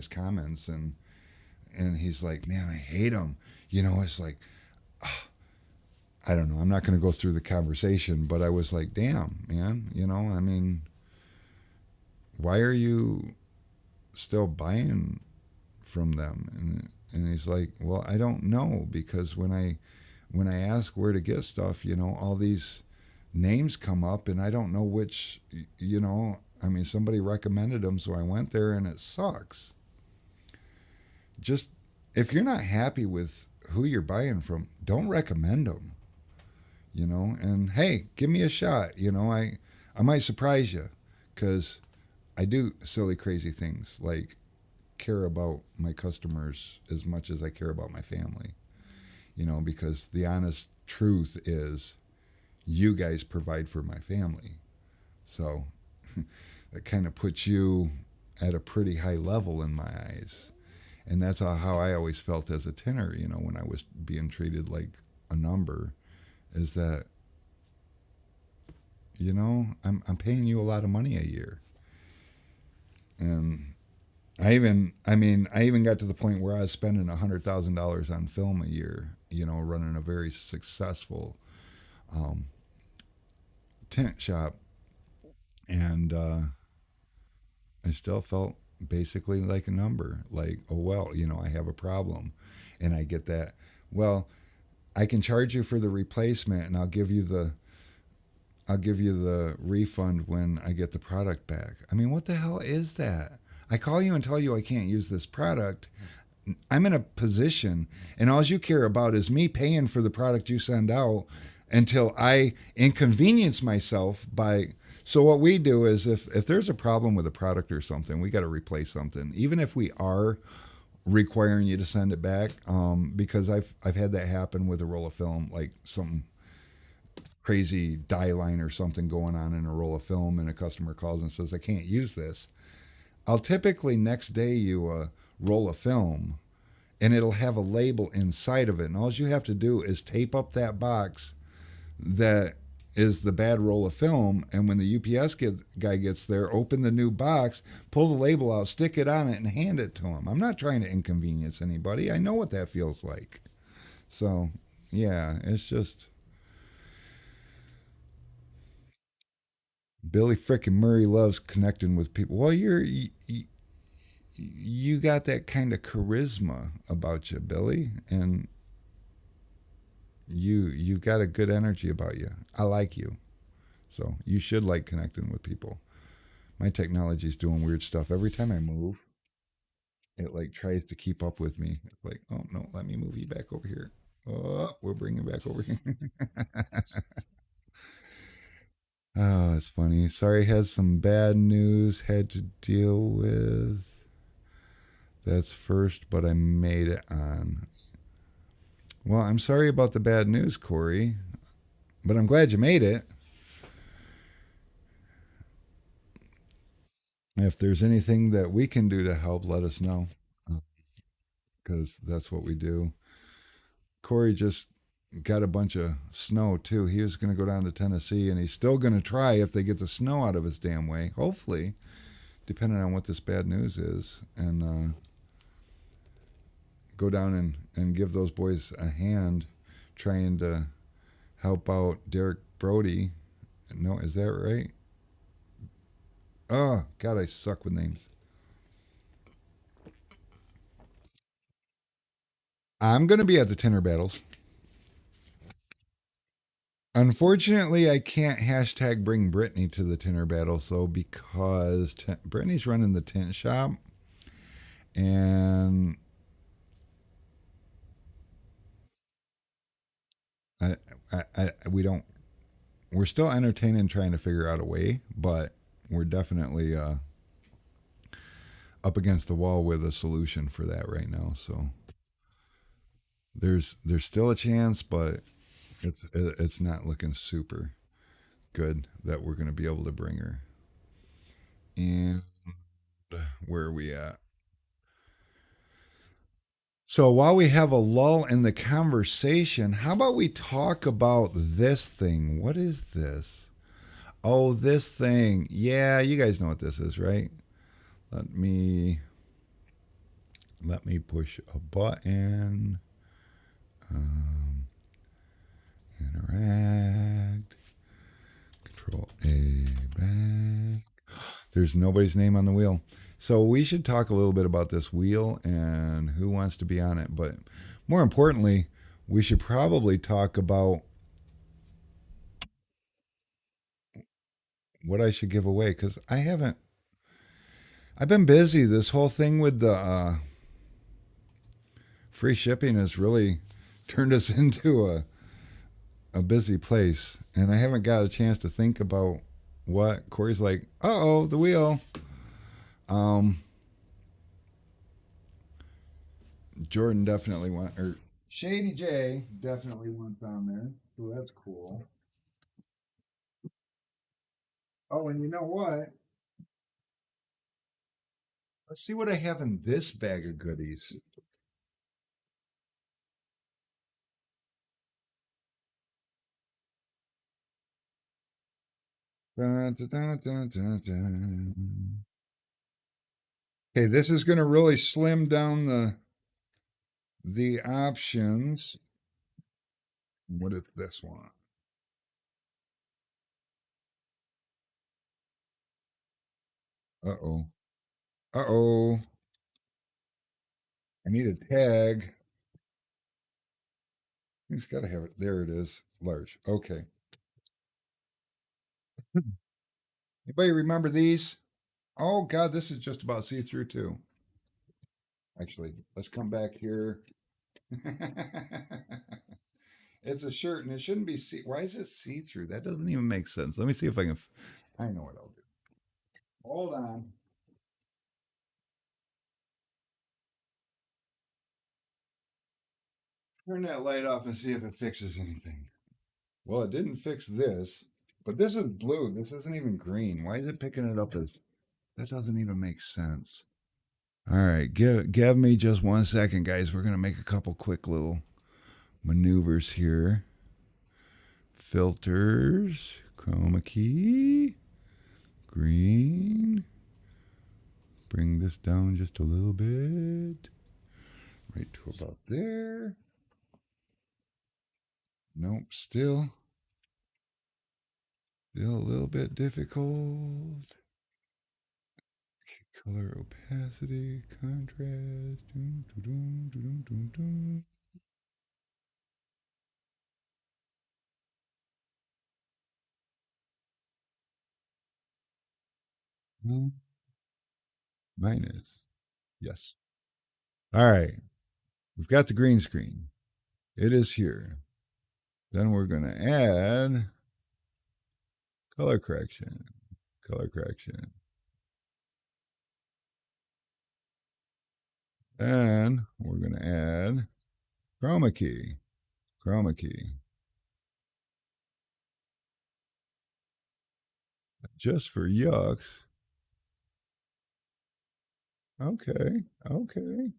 comments, and he's like, man, I hate him. You know, it's like, I don't know. I'm not going to go through the conversation, but I was like, damn, man, you know, I mean, why are you still buying from them? And he's like, well, I don't know, because when I ask where to get stuff, you know, all these names come up and I don't know which, you know, I mean, somebody recommended them, so I went there and it sucks. Just, if you're not happy with who you're buying from, don't recommend them, you know. And hey, give me a shot, you know. I might surprise you, because I do silly, crazy things, like care about my customers as much as I care about my family, you know, because the honest truth is you guys provide for my family. So that kind of puts you at a pretty high level in my eyes. And that's how I always felt as a tinner, you know, when I was being treated like a number, is that, you know, I'm paying you a lot of money a year. And I even got to the point where I was spending $100,000 on film a year, you know, running a very successful tent shop, and I still felt basically like a number. Like, oh well, you know, I have a problem, and I get that. Well, I can charge you for the replacement, and I'll give you the refund when I get the product back. I mean, what the hell is that? I call you and tell you I can't use this product. I'm in a position, and all you care about is me paying for the product you send out until I inconvenience myself by. So what we do is if there's a problem with a product or something, we got to replace something, even if we are requiring you to send it back. Because I've had that happen with a roll of film, like some crazy dye line or something going on in a roll of film, and a customer calls and says I can't use this. I'll typically next day you a roll of film, and it'll have a label inside of it. And all you have to do is tape up that box that is the bad roll of film. And when the guy gets there, open the new box, pull the label out, stick it on it, and hand it to him. I'm not trying to inconvenience anybody. I know what that feels like. So, yeah, it's just Billy frickin' Murray loves connecting with people. Well, you got that kind of charisma about you, Billy, and you got a good energy about you. I like you. So you should like connecting with people. My technology's doing weird stuff. Every time I move, it like tries to keep up with me. It's like, oh no, let me move you back over here. Oh, we'll bring you back over here. Oh, it's funny. Sorry, has some bad news had to deal with. That's first, but I made it on. Well, I'm sorry about the bad news, Corey, but I'm glad you made it. If there's anything that we can do to help, let us know, because that's what we do. Corey just got a bunch of snow too. He was going to go down to Tennessee, and he's still going to try if they get the snow out of his damn way. Hopefully, depending on what this bad news is, and go down and give those boys a hand trying to help out Derek Brody. No, is that right? Oh, God, I suck with names. I'm going to be at the Tinner Battles. Unfortunately, I can't hashtag bring Brittany to the Tinner Battles, though, because Brittany's running the tint shop. And I, we don't, we're still entertaining trying to figure out a way, but we're definitely up against the wall with a solution for that right now. So there's still a chance, but it's not looking super good that we're going to be able to bring her. And where are we at? So while we have a lull in the conversation, how about we talk about this thing? What is this? Oh, this thing. Yeah, you guys know what this is, right? Let me push a button. Um, Interact. Control A back. There's nobody's name on the wheel. So we should talk a little bit about this wheel and who wants to be on it. But more importantly, we should probably talk about what I should give away, because I haven't. I've been busy. This whole thing with the free shipping has really turned us into a busy place, and I haven't got a chance to think about what Corey's like. Oh, the wheel. Um, Jordan definitely went, or Shady J definitely went down there, so that's cool. Oh, and you know what? Let's see what I have in this bag of goodies. Dun, dun, dun, dun, dun, dun. Okay, this is going to really slim down the options. What is this one? Uh oh. Uh oh. I need a tag. He's got to have it. There it is. Large. Okay. Anybody remember these? Oh God, this is just about see-through too. Actually, let's come back here. It's a shirt and it shouldn't be see. Why is it see-through? That doesn't even make sense. Let me see if I can. I know what I'll do. Hold on. Turn that light off and see if it fixes anything. Well, it didn't fix this, but this is blue. This isn't even green. Why is it picking it up as? That doesn't even make sense. All right, give me just 1 second, guys. We're gonna make a couple quick little maneuvers here. Filters, chroma key, green. Bring this down just a little bit. Right to about there. Nope, still a little bit difficult. Color opacity, contrast. Dun, dun, dun, dun, dun, dun. Minus. Yes. All right. We've got the green screen. It is here. Then we're going to add color correction. Color correction. Then we're going to add chroma key. Chroma key. Just for yucks. Okay. Okay.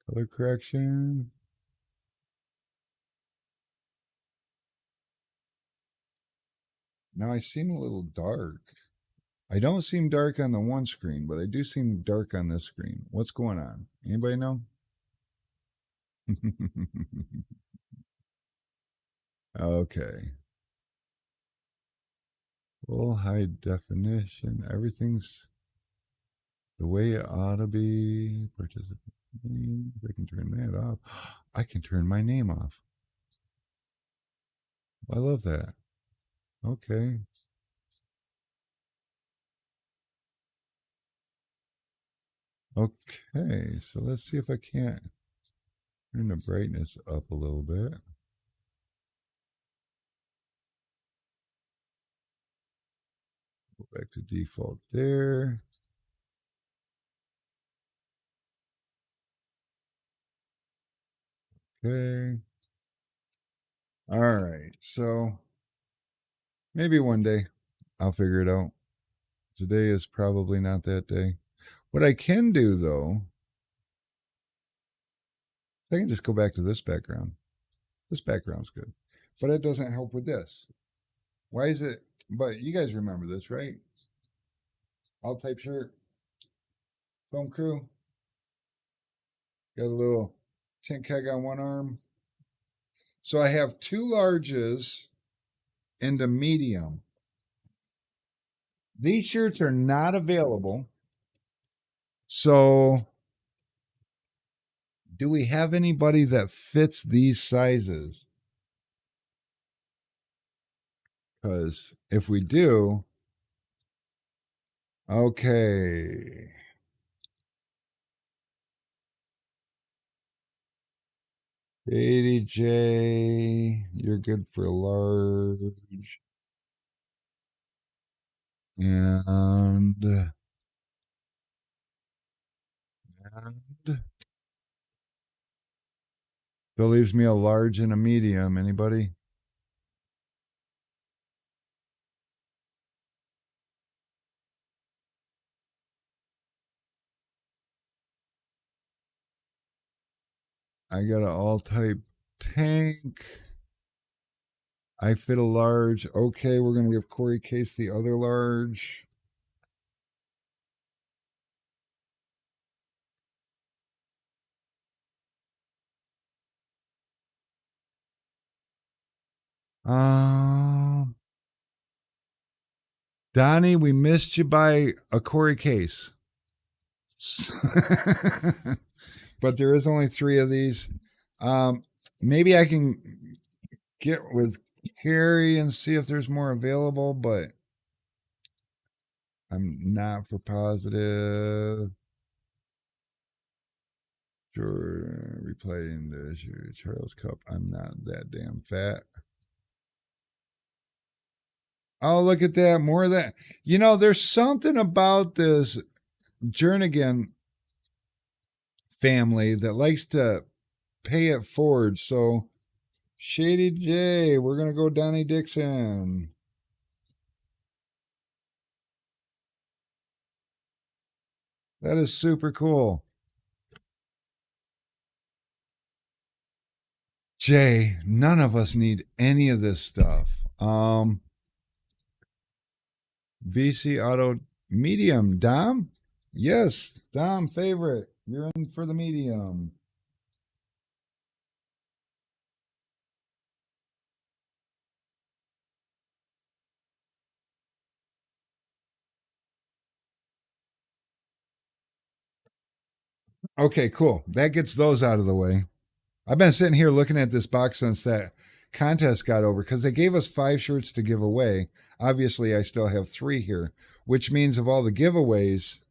Color correction. Now I seem a little dark. I don't seem dark on the one screen, but I do seem dark on this screen. What's going on? Anybody know? Okay. Full high definition. Everything's the way it ought to be. Participant name. I can turn that off. I can turn my name off. I love that. Okay. Okay. So let's see if I can't turn the brightness up a little bit. Go back to default there. Okay. All right. So maybe one day I'll figure it out. Today is probably not that day. What I can do though, I can just go back to this background. This background's good, but it doesn't help with this. Why is it? But you guys remember this, right? Alt type shirt, film crew, got a little tint keg on one arm. So I have two larges and a medium. These shirts are not available. So do we have anybody that fits these sizes? Because if we do, okay. Katie J, you're good for large. And that leaves me a large and a medium. Anybody? I got an all type tank. I fit a large. Okay, we're going to give Corey Case the other large. Donnie, we missed you by a Corey Case. But there is only 3 of these. Maybe I can get with Carrie and see if there's more available, but I'm not for positive. Sure, replaying this Charles Cup. I'm not that damn fat. Oh, look at that. More of that. You know, there's something about this Jernigan family that likes to pay it forward. So, Shady J, we're going to go Donnie Dixon. That is super cool. Jay, none of us need any of this stuff. VC Auto Medium. Dom? Yes, Dom, favorite. You're in for the medium. Okay, cool. That gets those out of the way. I've been sitting here looking at this box since that contest got over because they gave us 5 shirts to give away. Obviously, I still have 3 here, which means of all the giveaways,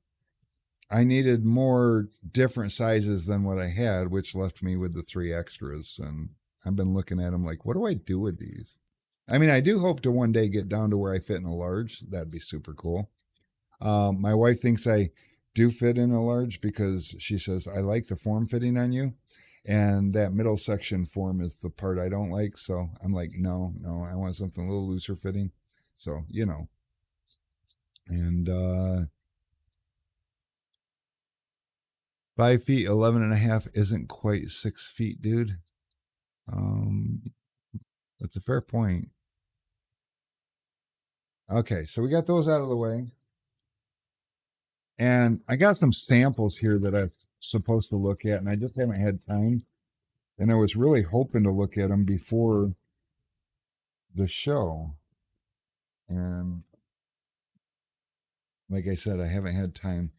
I needed more different sizes than what I had, which left me with the 3 extras. And I've been looking at them like, what do I do with these? I mean, I do hope to one day get down to where I fit in a large. That'd be super cool. My wife thinks I do fit in a large because she says, I like the form fitting on you. And that middle section form is the part I don't like. So I'm like, no, I want something a little looser fitting. So, you know. And 5 feet, 11 and a half isn't quite 6 feet, dude. Um, that's a fair point. Okay, so we got those out of the way. And I got some samples here that I'm supposed to look at, and I just haven't had time. And I was really hoping to look at them before the show. And like I said, I haven't had time.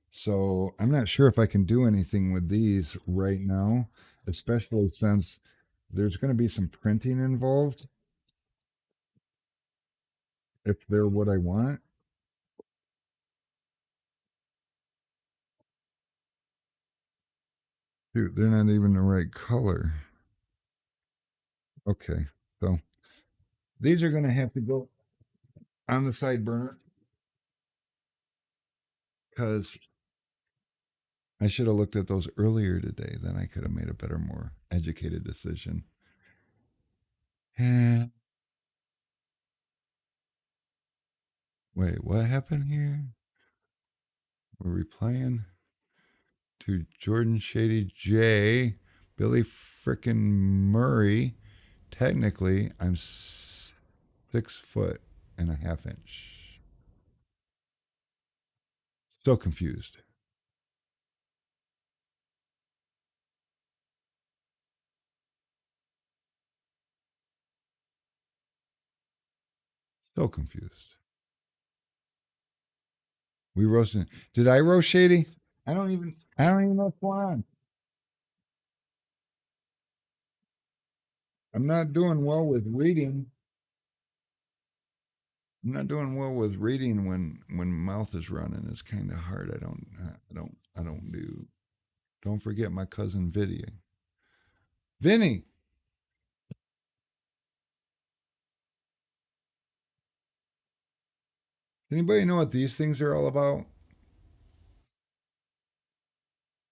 So I'm not sure if I can do anything with these right now, especially since there's going to be some printing involved if they're what I want. Dude, they're not even the right color. Okay, so these are going to have to go on the side burner because I should have looked at those earlier today. Then I could have made a better, more educated decision. And wait, what happened here? Were we playing to Jordan Shady J, Billy frickin' Murray? Technically, I'm 6 foot and a half inch. So confused. So confused. We roasted. Did I roast Shady? I don't even know what's going on. I'm not doing well with reading. I'm not doing well with reading when mouth is running. It's kind of hard. I don't do. Don't forget my cousin Vinny. Vinny, anybody know what these things are all about?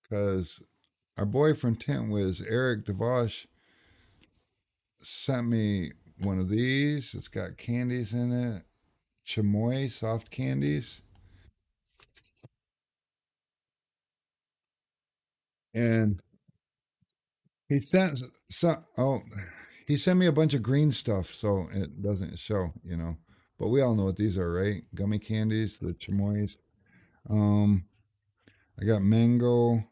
Because our boy from Tent Wiz, Eric DeVosh, sent me one of these. It's got candies in it, chamoy soft candies, and he sent some. Oh, he sent me a bunch of green stuff, so it doesn't show, you know. But we all know what these are, right? Gummy candies, the chamoys. Um, I got mango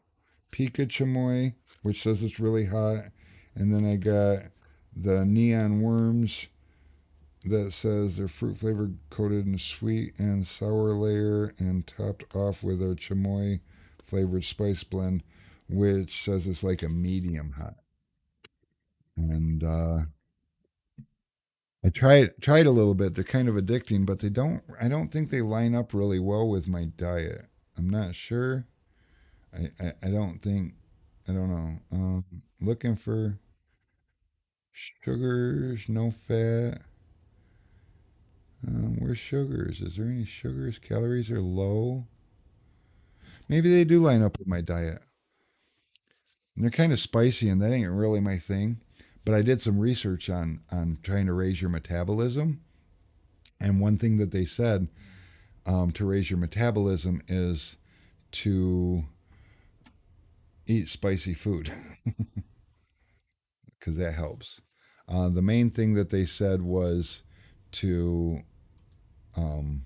Pika chamoy, which says it's really hot, and then I got the neon worms that says they're fruit flavored, coated in sweet and sour layer, and topped off with a chamoy flavored spice blend, which says it's like a medium hot. And I tried a little bit. They're kind of addicting, but they don't. I don't think they line up really well with my diet. I'm not sure. I don't think. I don't know. Looking for sugars, no fat. Where's sugars? Is there any sugars? Calories are low. Maybe they do line up with my diet. And they're kind of spicy, and that ain't really my thing. But I did some research on trying to raise your metabolism, and one thing that they said to raise your metabolism is to eat spicy food because that helps. The main thing that they said to um,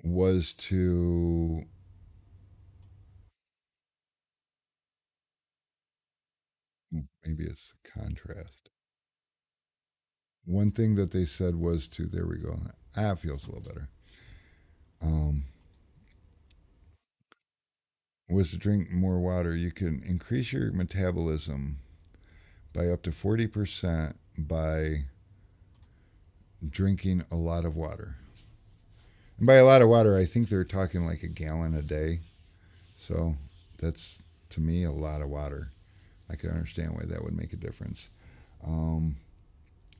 was to maybe it's contrast. One thing that they said was to there we go. Ah, it feels a little better. Um, was to drink more water. You can increase your metabolism by up to 40% by drinking a lot of water. And by a lot of water, I think they're talking like a gallon a day. So that's to me a lot of water. I can understand why that would make a difference. Um,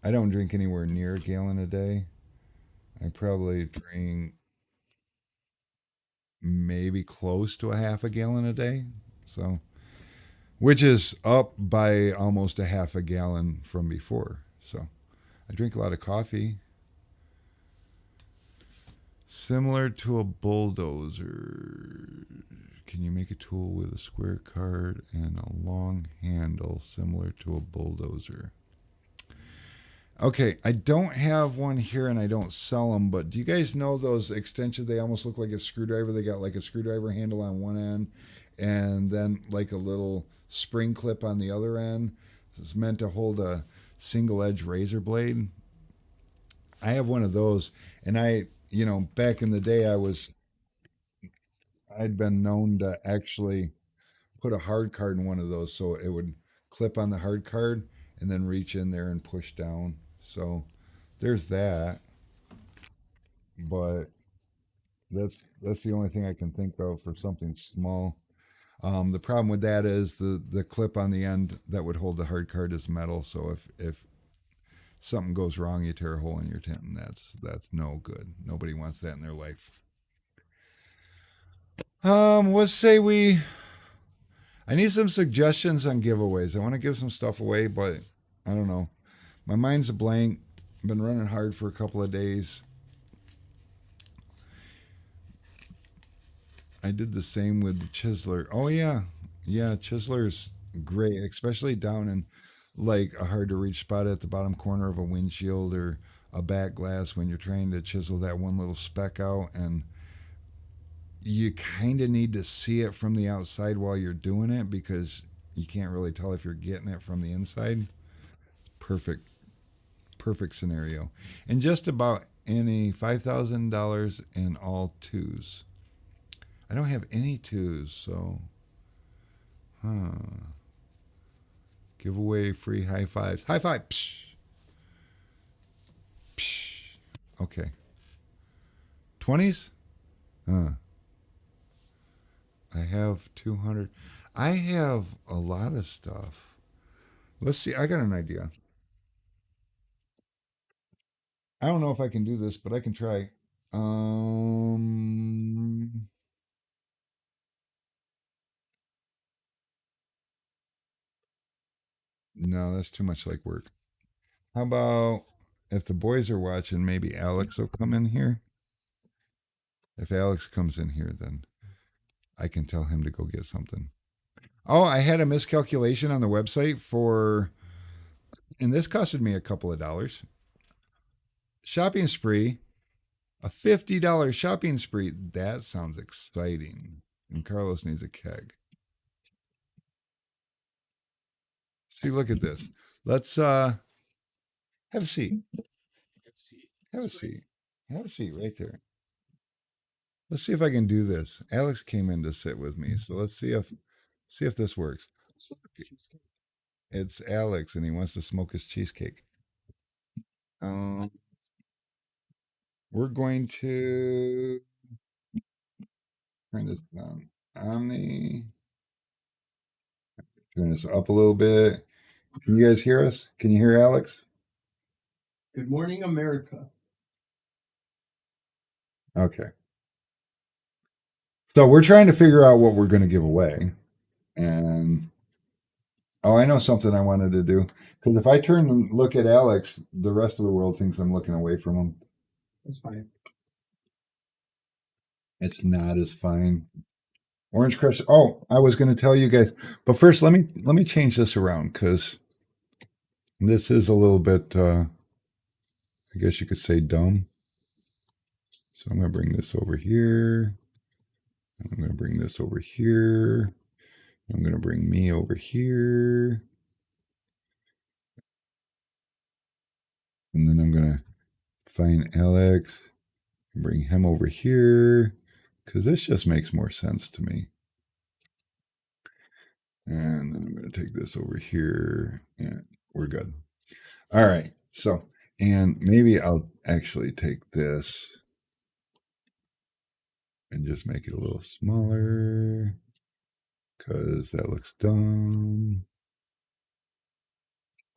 I don't drink anywhere near a gallon a day. I probably drink maybe close to a half a gallon a day. So, which is up by almost a half a gallon from before. So, I drink a lot of coffee. Similar to a bulldozer. Can you make a tool with a square card and a long handle similar to a bulldozer? Okay, I don't have one here and I don't sell them, but do you guys know those extensions? They almost look like a screwdriver. They got like a screwdriver handle on one end and then like a little spring clip on the other end. It's meant to hold a single edge razor blade. I have one of those, and back in the day, I'd been known to actually put a hard card in one of those so it would clip on the hard card and then reach in there and push down. So there's that, but that's the only thing I can think of for something small. The problem with that is the clip on the end that would hold the hard card is metal. So if something goes wrong, you tear a hole in your tent, and that's no good. Nobody wants that in their life. Let's say we. I need some suggestions on giveaways. I want to give some stuff away, but I don't know. My mind's a blank. I've been running hard for a couple of days. I did the same with the Chisler. Oh yeah, Chisler's great, especially down in like a hard to reach spot at the bottom corner of a windshield or a back glass when you're trying to chisel that one little speck out, and you kind of need to see it from the outside while you're doing it because you can't really tell if you're getting it from the inside. Perfect, perfect scenario. And just about any $5,000 in all twos. I don't have any twos, so huh. Give away free high fives. High five. Psh, psh. Okay. 20s? Huh. I have 200. I have a lot of stuff. Let's see. I got an idea. I don't know if I can do this, but I can try. Um, no, that's too much like work. How about if the boys are watching, maybe Alex will come in here? If Alex comes in here, then I can tell him to go get something. Oh, I had a miscalculation on the website and this costed me a couple of dollars. Shopping spree, a $50 shopping spree. That sounds exciting. And Carlos needs a keg. See, look at this. Let's have a seat. Have a seat. Have a seat right there. Let's see if I can do this. Alex came in to sit with me, so let's see if this works. It's Alex, and he wants to smoke his cheesecake. We're going to turn this down. Omni. Turn this up a little bit. Can you guys hear us? Can you hear Alex? Good morning, America. Okay. So we're trying to figure out what we're going to give away. And I know something I wanted to do. Because if I turn and look at Alex, the rest of the world thinks I'm looking away from him. That's fine. It's not as fine. Orange Crush. Oh, I was going to tell you guys, but first let me change this around because this is a little bit, I guess you could say, dumb. So I'm going to bring this over here. And I'm going to bring this over here. I'm going to bring me over here. And then I'm going to find Alex and bring him over here because this just makes more sense to me. And then I'm going to take this over here and we're good. All right. So, and maybe I'll actually take this and just make it a little smaller because that looks dumb.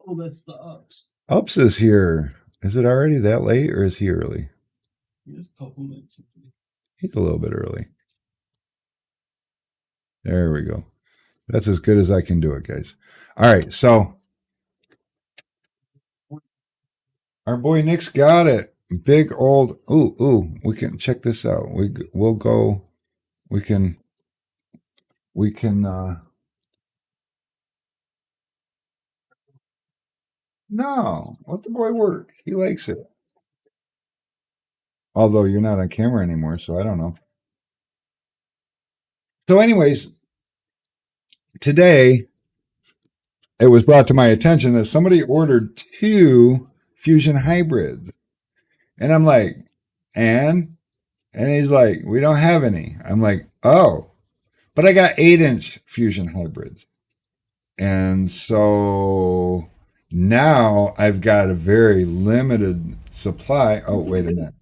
Oh, that's the ups. Ups is here. Is it already that late or is he early? Just a couple minutes. He's a little bit early. There we go. That's as good as I can do it, guys. All right. So our boy Nick's got it. Big old. Ooh. We can check this out. We'll go. We can. No, let the boy work. He likes it. Although you're not on camera anymore, so I don't know. So, anyways, today it was brought to my attention that somebody ordered 2 Fusion hybrids. And I'm like, and he's like, we don't have any. I'm like, oh, but I got 8-inch Fusion hybrids. And so now I've got a very limited supply. Oh, wait a minute.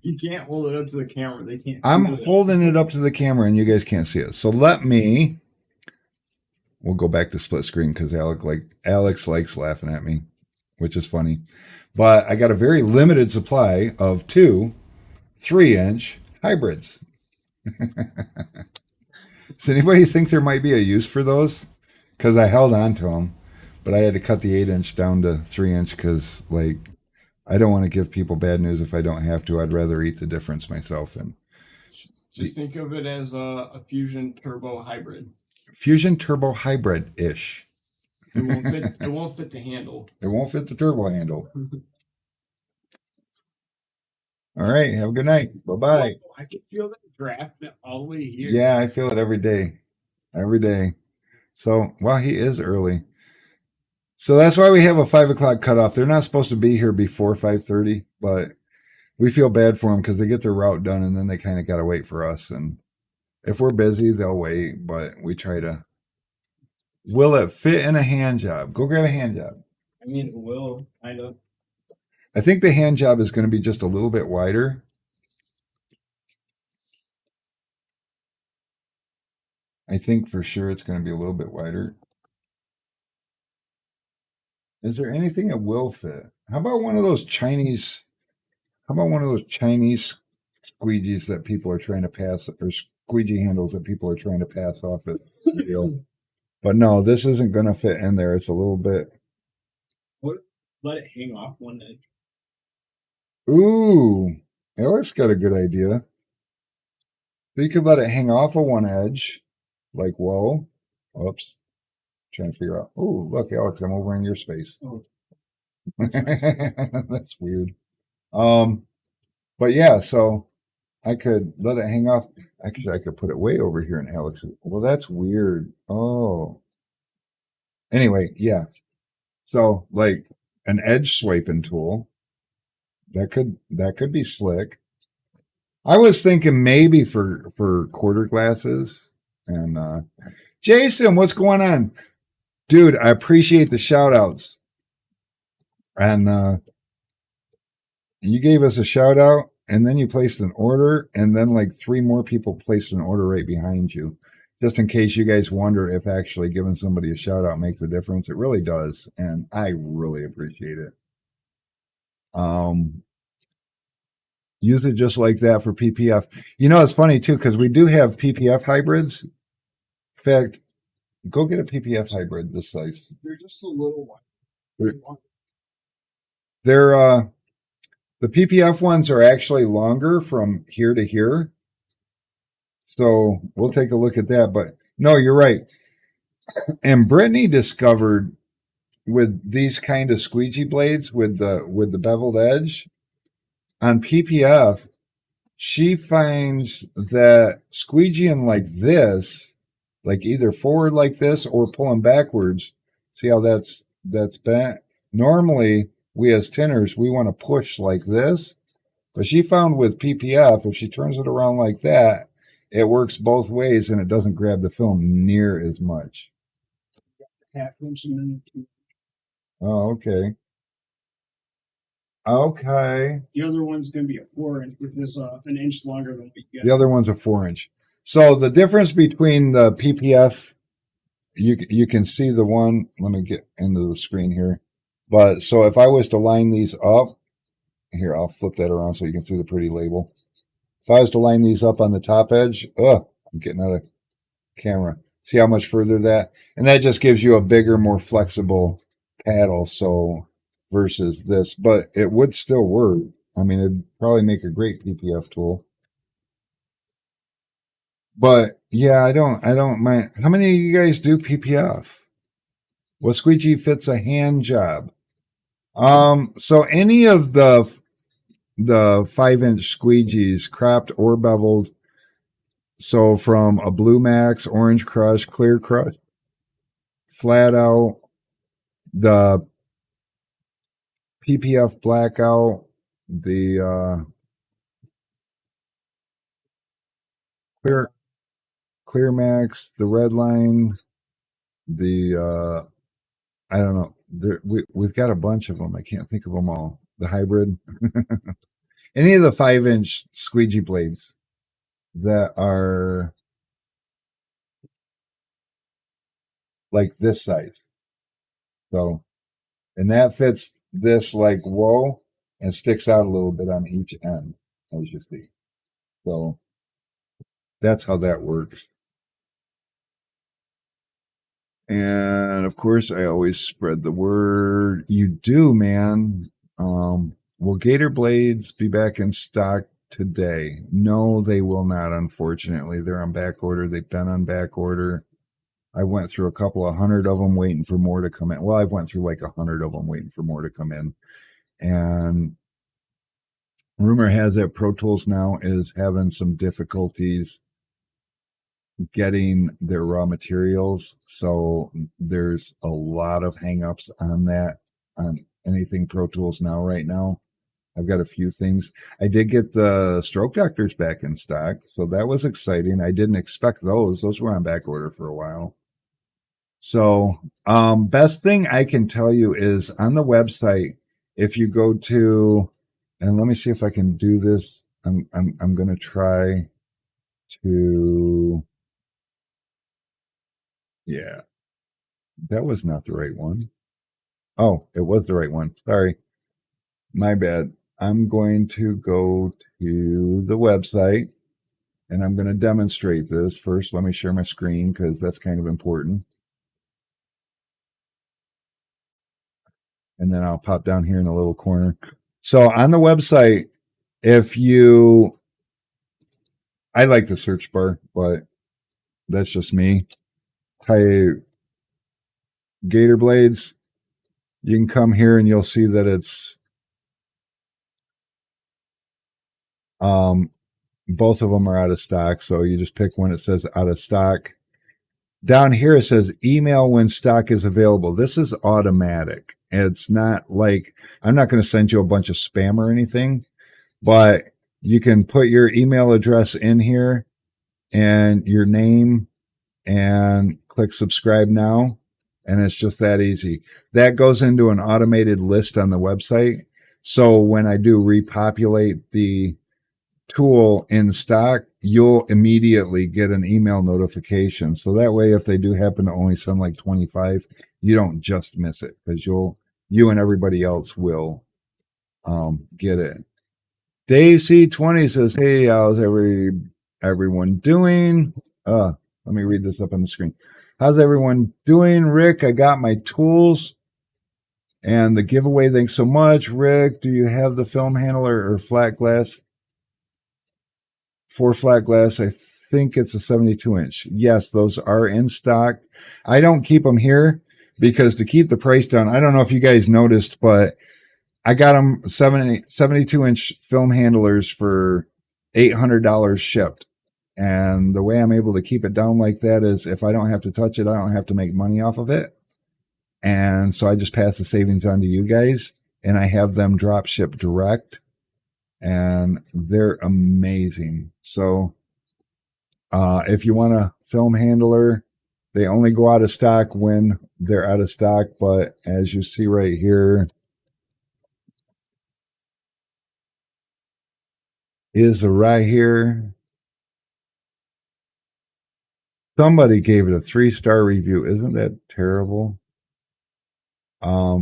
You can't hold it up to the camera. They can't. I'm holding it up to the camera and you guys can't see it. So we'll go back to split screen because Alex likes laughing at me, which is funny. But I got a very limited supply of 2 3-inch hybrids. Does anybody think there might be a use for those? Because I held on to them, but I had to cut the 8-inch down to 3-inch because, I don't want to give people bad news if I don't have to. I'd rather eat the difference myself. And just think of it as a Fusion Turbo hybrid. Fusion Turbo hybrid-ish. It won't fit the handle. It won't fit the turbo handle. All right. Have a good night. Bye-bye. I can feel that draft all the way here. Yeah, I feel it every day. Every day. So, well, he is early. So that's why we have a 5 o'clock cutoff. They're not supposed to be here before 5:30, but we feel bad for them because they get their route done and then they kind of got to wait for us. And if we're busy, they'll wait, but we try to. Will it fit in a hand job? Go grab a hand job. I mean, it will, kind of. I think the hand job is going to be just a little bit wider. I think for sure it's going to be a little bit wider. Is there anything that will fit? How about one of those Chinese squeegees that people are trying to pass, or squeegee handles that people are trying to pass off as real? But no, this isn't going to fit in there. It's a little bit. What? Let it hang off one edge. Ooh, Alex got a good idea. So you could let it hang off of one edge, like whoa. Oops. Trying to figure out. Oh, look, Alex, I'm over in your space. Oh. That's weird. But yeah, so I could let it hang off. Actually, I could put it way over here in Alex's. Well, that's weird. Oh. Anyway, yeah. So like an edge swiping tool. That could be slick. I was thinking maybe for quarter glasses. And Jason, what's going on? Dude, I appreciate the shout outs. And you gave us a shout out, and then you placed an order, and then like 3 more people placed an order right behind you. Just in case you guys wonder if actually giving somebody a shout out makes a difference. It really does, and I really appreciate it. Use it just like that for PPF. You know, it's funny too, because we do have PPF hybrids. In fact, go get a PPF hybrid this size. They're just a little one. They're the PPF ones are actually longer from here to here. So we'll take a look at that. But no, you're right. And Brittany discovered with these kind of squeegee blades with the beveled edge on PPF, she finds that squeegeeing like this, like either forward like this or pulling backwards. See how that's bent? Normally, we as tinners, we want to push like this. But she found with PPF, if she turns it around like that, it works both ways and it doesn't grab the film near as much. Half-inch and then 2. Oh, okay. Okay. The other one's going to be a 4-inch, which is an inch longer than we get. The other one's a 4-inch. So the difference between the PPF, you can see the one. Let me get into the screen here. But so if I was to line these up, here, I'll flip that around so you can see the pretty label. If I was to line these up on the top edge, I'm getting out of camera. See how much further that? And that just gives you a bigger, more flexible paddle. So versus this, but it would still work. I mean, it'd probably make a great PPF tool. But yeah, I don't mind. How many of you guys do PPF? Well, squeegee fits a hand job. So any of the 5-inch squeegees, cropped or beveled, so from a Blue Max, Orange Crush, Clear Crush, Flat Out, the PPF Blackout, the Clear Max, the Red Line, the I don't know. We've got a bunch of them. I can't think of them all. The hybrid. Any of the 5-inch squeegee blades that are like this size. So, and that fits this like whoa and sticks out a little bit on each end, as you see. So that's how that works. And of course, I always spread the word. You do, man. Will Gator Blades be back in stock today? No, they will not, unfortunately. They're on back order. They've been on back order. I went through a couple of 100 of them waiting for more to come in. Well, I've went through like 100 of them waiting for more to come in. And rumor has it Pro Tools now is having some difficulties getting their raw materials. So there's a lot of hangups on that, on anything Pro Tools now right now. I've got a few things. I did get the Stroke Doctors back in stock, so that was exciting. I didn't expect those. Those were on back order for a while. So, best thing I can tell you is on the website, if you go to, and let me see if I can do this. I'm going to try to, yeah, that was not the right one. Oh, it was the right one. Sorry. My bad. I'm going to go to the website and I'm going to demonstrate this. First, let me share my screen because that's kind of important. And then I'll pop down here in the little corner. So on the website, I like the search bar, but that's just me. Type Gator Blades. You can come here and you'll see that it's both of them are out of stock. So you just pick one. It says out of stock. Down here, it says email when stock is available. This is automatic. It's not like, I'm not going to send you a bunch of spam or anything, but you can put your email address in here and your name and click subscribe now. And it's just that easy. That goes into an automated list on the website. So when I do repopulate the tool in stock, you'll immediately get an email notification. So that way, if they do happen to only send like 25, you don't just miss it because you and everybody else will get it. Dave C20 says, "Hey, how's everyone doing? Let me read this up on the screen. How's everyone doing? Rick, I got my tools and the giveaway. Thanks so much, Rick. Do you have the film handler or flat glass? For flat glass, I think it's a 72 inch. Yes, those are in stock. I don't keep them here because to keep the price down, I don't know if you guys noticed, but I got them 72 inch film handlers for $800 shipped. And the way I'm able to keep it down like that is if I don't have to touch it, I don't have to make money off of it. And so I just pass the savings on to you guys and I have them drop ship direct. And they're amazing. So if you want a film handler, they only go out of stock when they're out of stock. But as you see right here, is right here. Somebody gave it a 3-star review. Isn't that terrible?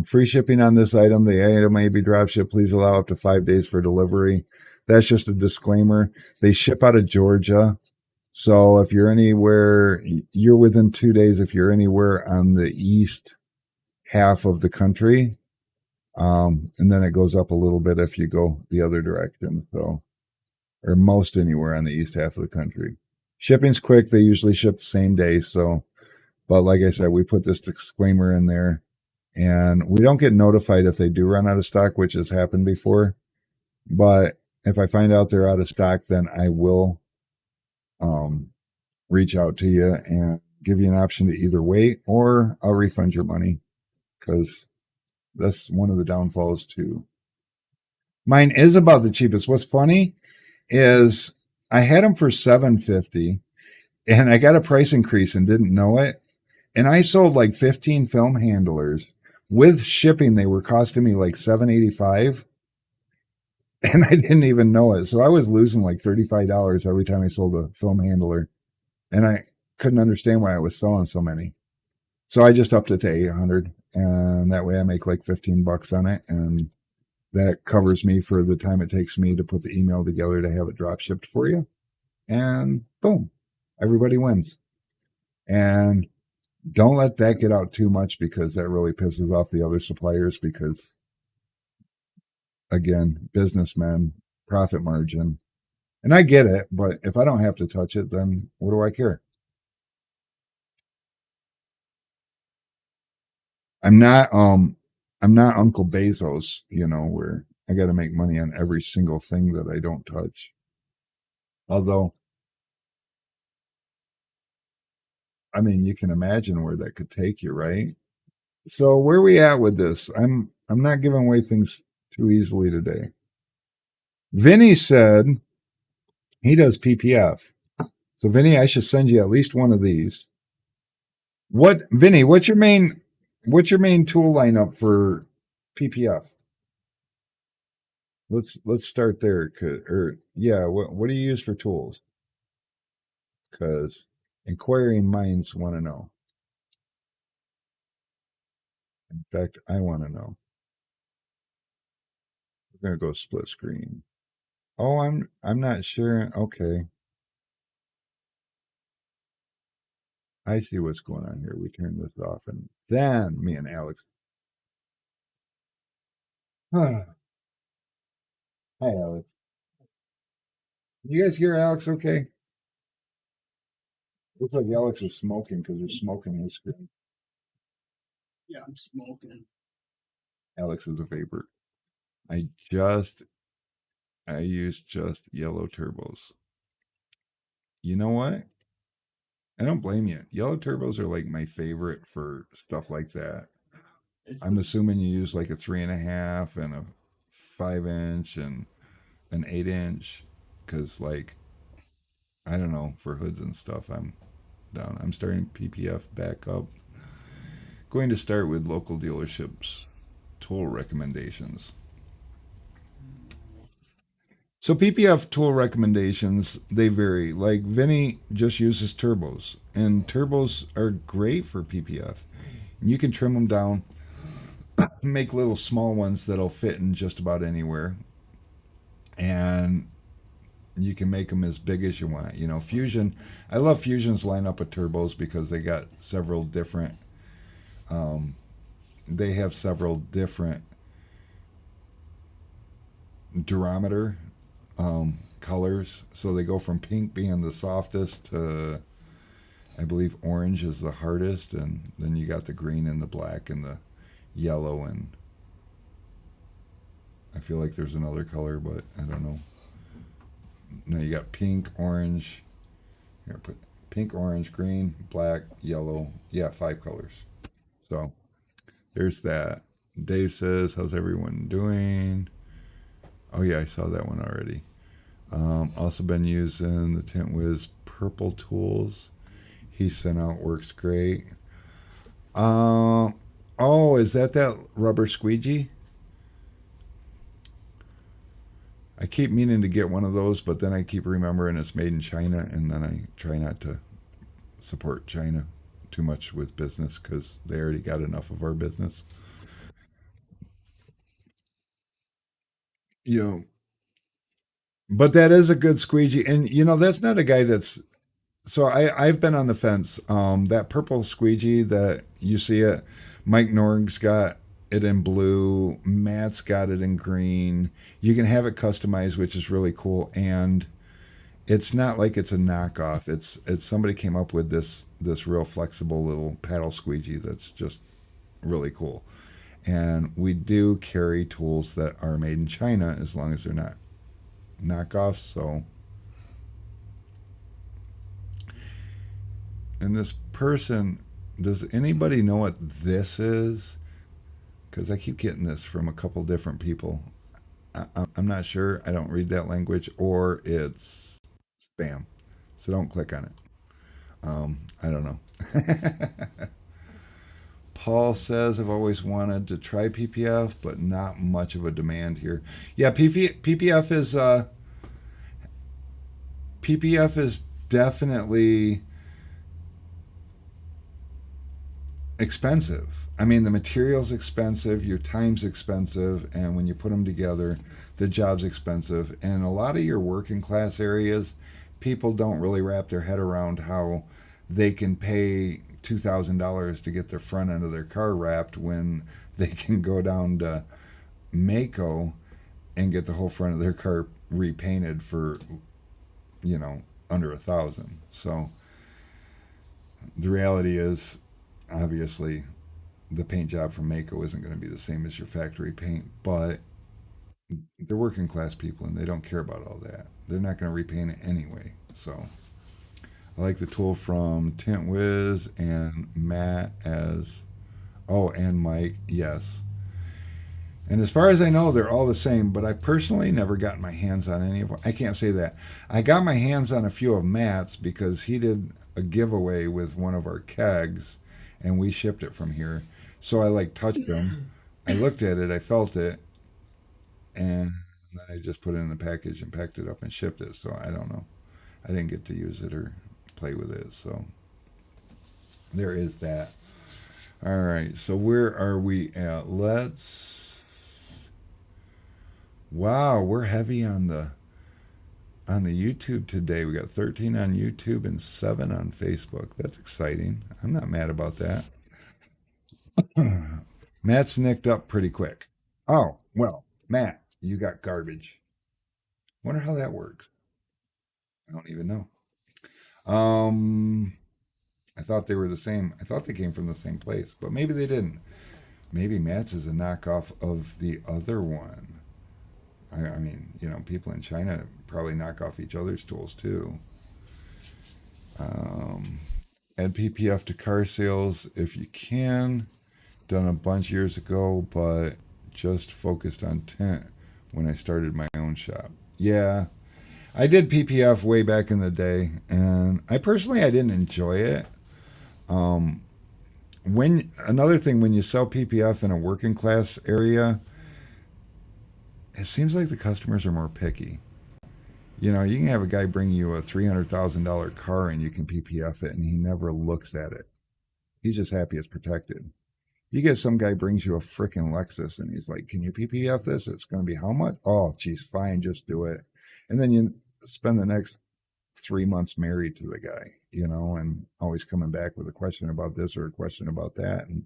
Free shipping on this item. The item may be drop shipped. Please allow up to 5 days for delivery. That's just a disclaimer. They ship out of Georgia. So if you're anywhere, you're within 2 days. If you're anywhere on the east half of the country, and then it goes up a little bit if you go the other direction. So, or most anywhere on the east half of the country. Shipping's quick. They usually ship the same day. So, but like I said, we put this disclaimer in there. And we don't get notified if they do run out of stock, which has happened before. But if I find out they're out of stock, then I will reach out to you and give you an option to either wait or I'll refund your money because that's one of the downfalls too. Mine is about the cheapest. What's funny is I had them for $750 and I got a price increase and didn't know it. And I sold like 15 film handlers. With shipping, they were costing me like $785, and I didn't even know it. So I was losing like $35 every time I sold a film handler, and I couldn't understand why I was selling so many. So I just upped it to 800, and that way I make like $15 on it, and that covers me for the time it takes me to put the email together to have it drop shipped for you. And boom, everybody wins. And don't let that get out too much because that really pisses off the other suppliers because, again, businessmen, profit margin. And I get it, but if I don't have to touch it, then what do I care? I'm not Uncle Bezos, where I got to make money on every single thing that I don't touch. Although, I mean, you can imagine where that could take you, right? So where are we at with this? I'm not giving away things too easily today. Vinny said he does PPF. So Vinny, I should send you at least one of these. Vinny, what's your main tool lineup for PPF? Let's start there. What do you use for tools? Because inquiring minds want to know. In fact, I want to know. We're gonna go split screen. Oh, I'm not sure. Okay. I see what's going on here. We turn this off and then me and Alex. Hi, Alex. You guys hear Alex okay? Looks like Alex is smoking because you're smoking his screen. Yeah, I'm smoking. Alex is a vapor. I use just yellow turbos. You know what? I don't blame you. Yellow turbos are like my favorite for stuff like that. I'm assuming you use like a 3.5 and a 5-inch and an 8-inch because, like, I don't know, for hoods and stuff, I'm down. I'm starting PPF back up. Going to start with local dealerships tool recommendations. So PPF tool recommendations, they vary. Like Vinny just uses turbos, and turbos are great for PPF. And you can trim them down, make little small ones that'll fit in just about anywhere, and you can make them as big as you want. You know, Fusion, I love Fusion's lineup of turbos because they got several different, um, they have several different durometer colors. So they go from pink being the softest to, I believe, orange is the hardest, and then you got the green and the black and the yellow, and I feel like there's another color, but I don't know. No, you got pink, orange. Here, put pink, orange, green, black, yellow. Yeah, five colors. So there's that. Dave says, "How's everyone doing?" Oh yeah, I saw that one already. Also been using the Tint Wiz purple tools. He sent out works great. Um, oh, is that rubber squeegee? I keep meaning to get one of those, but then I keep remembering it's made in China, and then I try not to support China too much with business because they already got enough of our business. You know, but that is a good squeegee, and you know that's not a guy that's. So I've been on the fence. That purple squeegee that you see it, Mike Norg's got it in blue. Matt's got it in green. You can have it customized, which is really cool, and it's not like it's a knockoff. It's somebody came up with this real flexible little paddle squeegee that's just really cool. And we do carry tools that are made in China as long as they're not knockoffs. So, and this person, does anybody know what this is? Because I keep getting this from a couple different people. I'm not sure. I don't read that language, or it's spam. So don't click on it. I don't know. Paul says, I've always wanted to try PPF, but not much of a demand here. Yeah, PPF is definitely expensive. I mean, the material's expensive, your time's expensive, and when you put them together, the job's expensive. And a lot of your working class areas, people don't really wrap their head around how they can pay $2,000 to get the front end of their car wrapped when they can go down to Mako and get the whole front of their car repainted for, under 1,000. So the reality is, obviously, the paint job from Mako isn't going to be the same as your factory paint, but they're working class people and they don't care about all that. They're not going to repaint it anyway. So I like the tool from Tint Wiz and Matt and Mike, yes. And as far as I know, they're all the same, but I personally never got my hands on any of them. I can't say that. I got my hands on a few of Matt's because he did a giveaway with one of our kegs and we shipped it from here. So I like touched them. I looked at it, I felt it, and then I just put it in the package and packed it up and shipped it. So I don't know. I didn't get to use it or play with it. So there is that. All right. So where are we at? Wow, we're heavy on the YouTube today. We got 13 on YouTube and 7 on Facebook. That's exciting. I'm not mad about that. Matt's nicked up pretty quick. Oh, well, Matt, you got garbage. Wonder how that works. I don't even know. Um, I thought they were the same. I thought they came from the same place, but maybe they didn't. Maybe Matt's is a knockoff of the other one. I mean, people in China probably knock off each other's tools too. Um, Add PPF to car sales if you can. Done a bunch years ago, but just focused on tint when I started my own shop. Yeah, I did PPF way back in the day, and I didn't enjoy it. Um, when Another thing, when you sell PPF in a working class area, it seems like the customers are more picky. You know, you can have a guy bring you a $300,000 car and you can PPF it and he never looks at it. He's just happy it's protected. You get some guy brings you a freaking Lexus and he's like, can you PPF this? It's going to be how much? Oh, geez, fine, just do it. And then you spend the next 3 months married to the guy, you know, and always coming back with a question about this or a question about that. And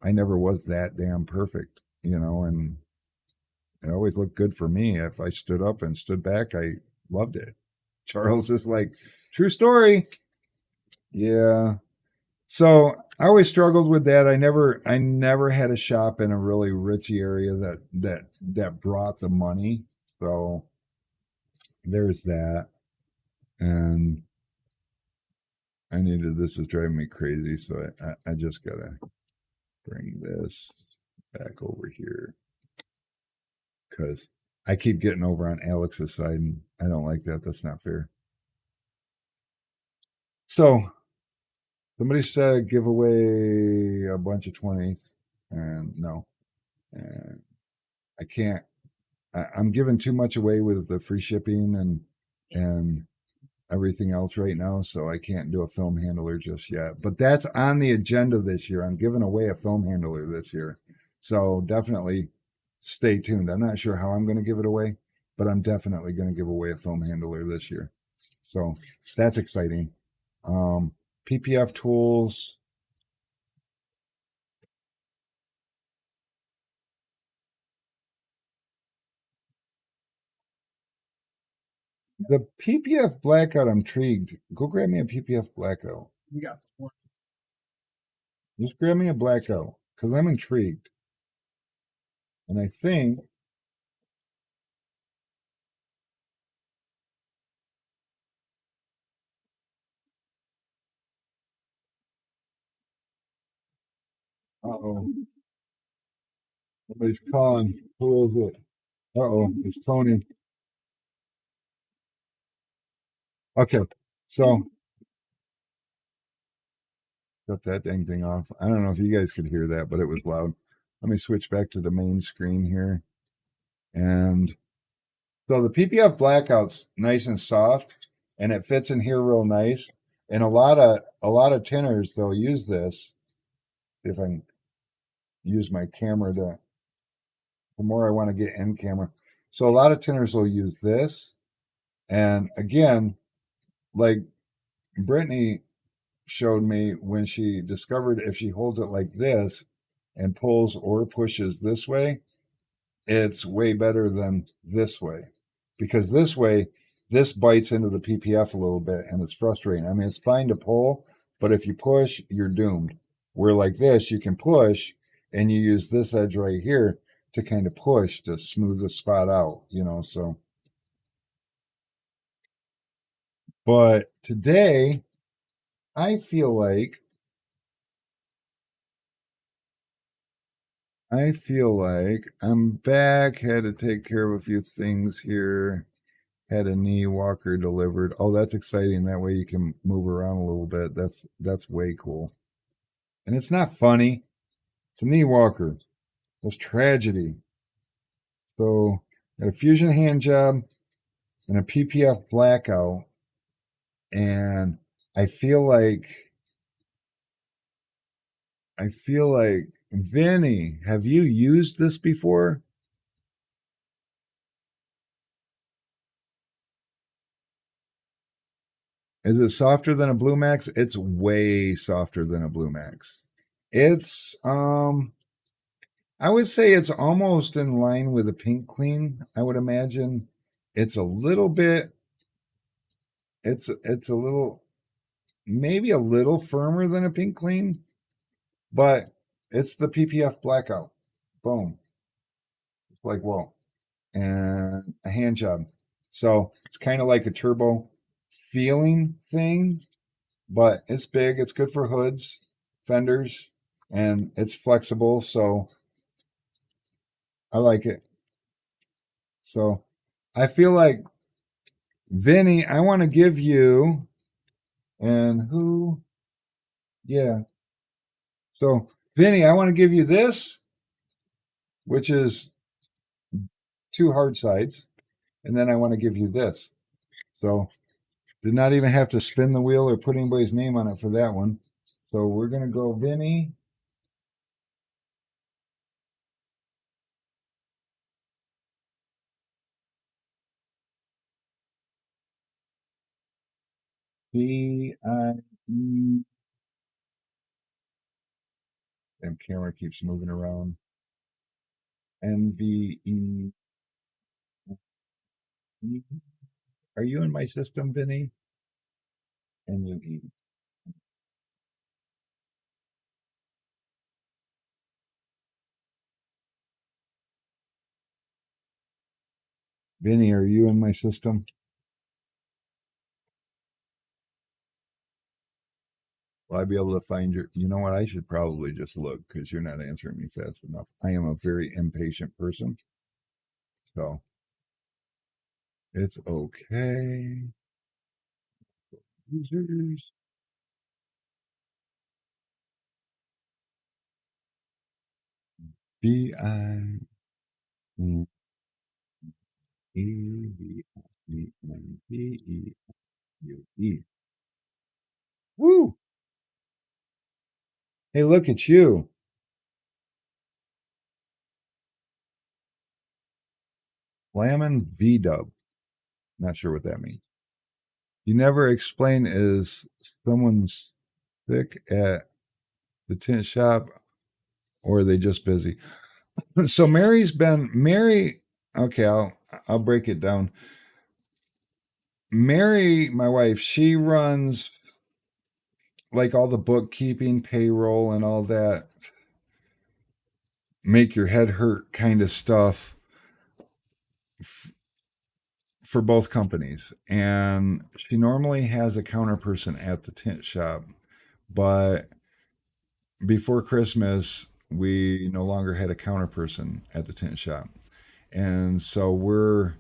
I never was that damn perfect, you know, and it always looked good for me. If I stood up and stood back, I loved it. Charles is like, true story. Yeah. So I always struggled with that. I never had a shop in a really richy area that brought the money. So there's that. And this is driving me crazy. So I just gotta bring this back over here because I keep getting over on Alex's side and I don't like that. That's not fair. So somebody said give away a bunch of 20s, and no, and I can't. I'm giving too much away with the free shipping and everything else right now, so I can't do a film handler just yet. But that's on the agenda this year. I'm giving away a film handler this year, so definitely stay tuned. I'm not sure how I'm going to give it away, but I'm definitely going to give away a film handler this year. So that's exciting. PPF tools. The PPF blackout, I'm intrigued. Go grab me a PPF blackout. We got one. Just grab me a blackout because I'm intrigued. And I think uh-oh. Somebody's calling. Who is it? Uh-oh, it's Tony. Okay, so got that dang thing off. I don't know if you guys could hear that, but it was loud. Let me switch back to the main screen here. And so the PPF blackout's nice and soft, and it fits in here real nice. And a lot of tinners, they'll use this. If I can use my camera the more I want to get in camera. So a lot of tinners will use this. And again, like Brittany showed me when she discovered if she holds it like this and pulls or pushes this way, it's way better than this way. Because this way, this bites into the PPF a little bit and it's frustrating. I mean, it's fine to pull, but if you push, you're doomed. Where like this, you can push and you use this edge right here to kind of push to smooth the spot out, you know, so. But today, I feel like I'm back, had to take care of a few things here, had a knee walker delivered. Oh, that's exciting. That way you can move around a little bit. That's way cool. And it's not funny. It's a knee walker. That's tragedy. So, got a fusion hand job and a PPF blackout. And I feel like Vinny, have you used this before? Is it softer than a Blue Max? It's way softer than a Blue Max. It's I would say it's almost in line with a Pink Clean. I would imagine it's a little bit it's a little maybe a little firmer than a Pink Clean, but it's the PPF blackout. Boom. Like, whoa. And a hand job. So it's kind of like a turbo feeling thing, but it's big. It's good for hoods, fenders, and it's flexible. So I like it. So I feel like Vinny, I want to give you, and who? Yeah. So Vinny, I want to give you this, which is 2 hard sides. And then I want to give you this. So did not even have to spin the wheel or put anybody's name on it for that one. So we're gonna go Vinny. V-I-E. And camera keeps moving around. N-V-E. Are you in my system, Vinny? N-U-E. Vinny, are you in my system? Will I be able to find your? You know what? I should probably just look because you're not answering me fast enough. I am a very impatient person. So it's okay. Users. V-I-E-E-V-E-U-E. Woo! Hey, look at you. Lamon V-Dub. Not sure what that means. You never explain, is someone's sick at the tent shop or are they just busy? So Mary. Okay, I'll break it down. Mary, my wife, she runs like all the bookkeeping, payroll, and all that make your head hurt kind of stuff for both companies. And she normally has a counter person at the tent shop, but before Christmas, we no longer had a counter person at the tent shop. And so we're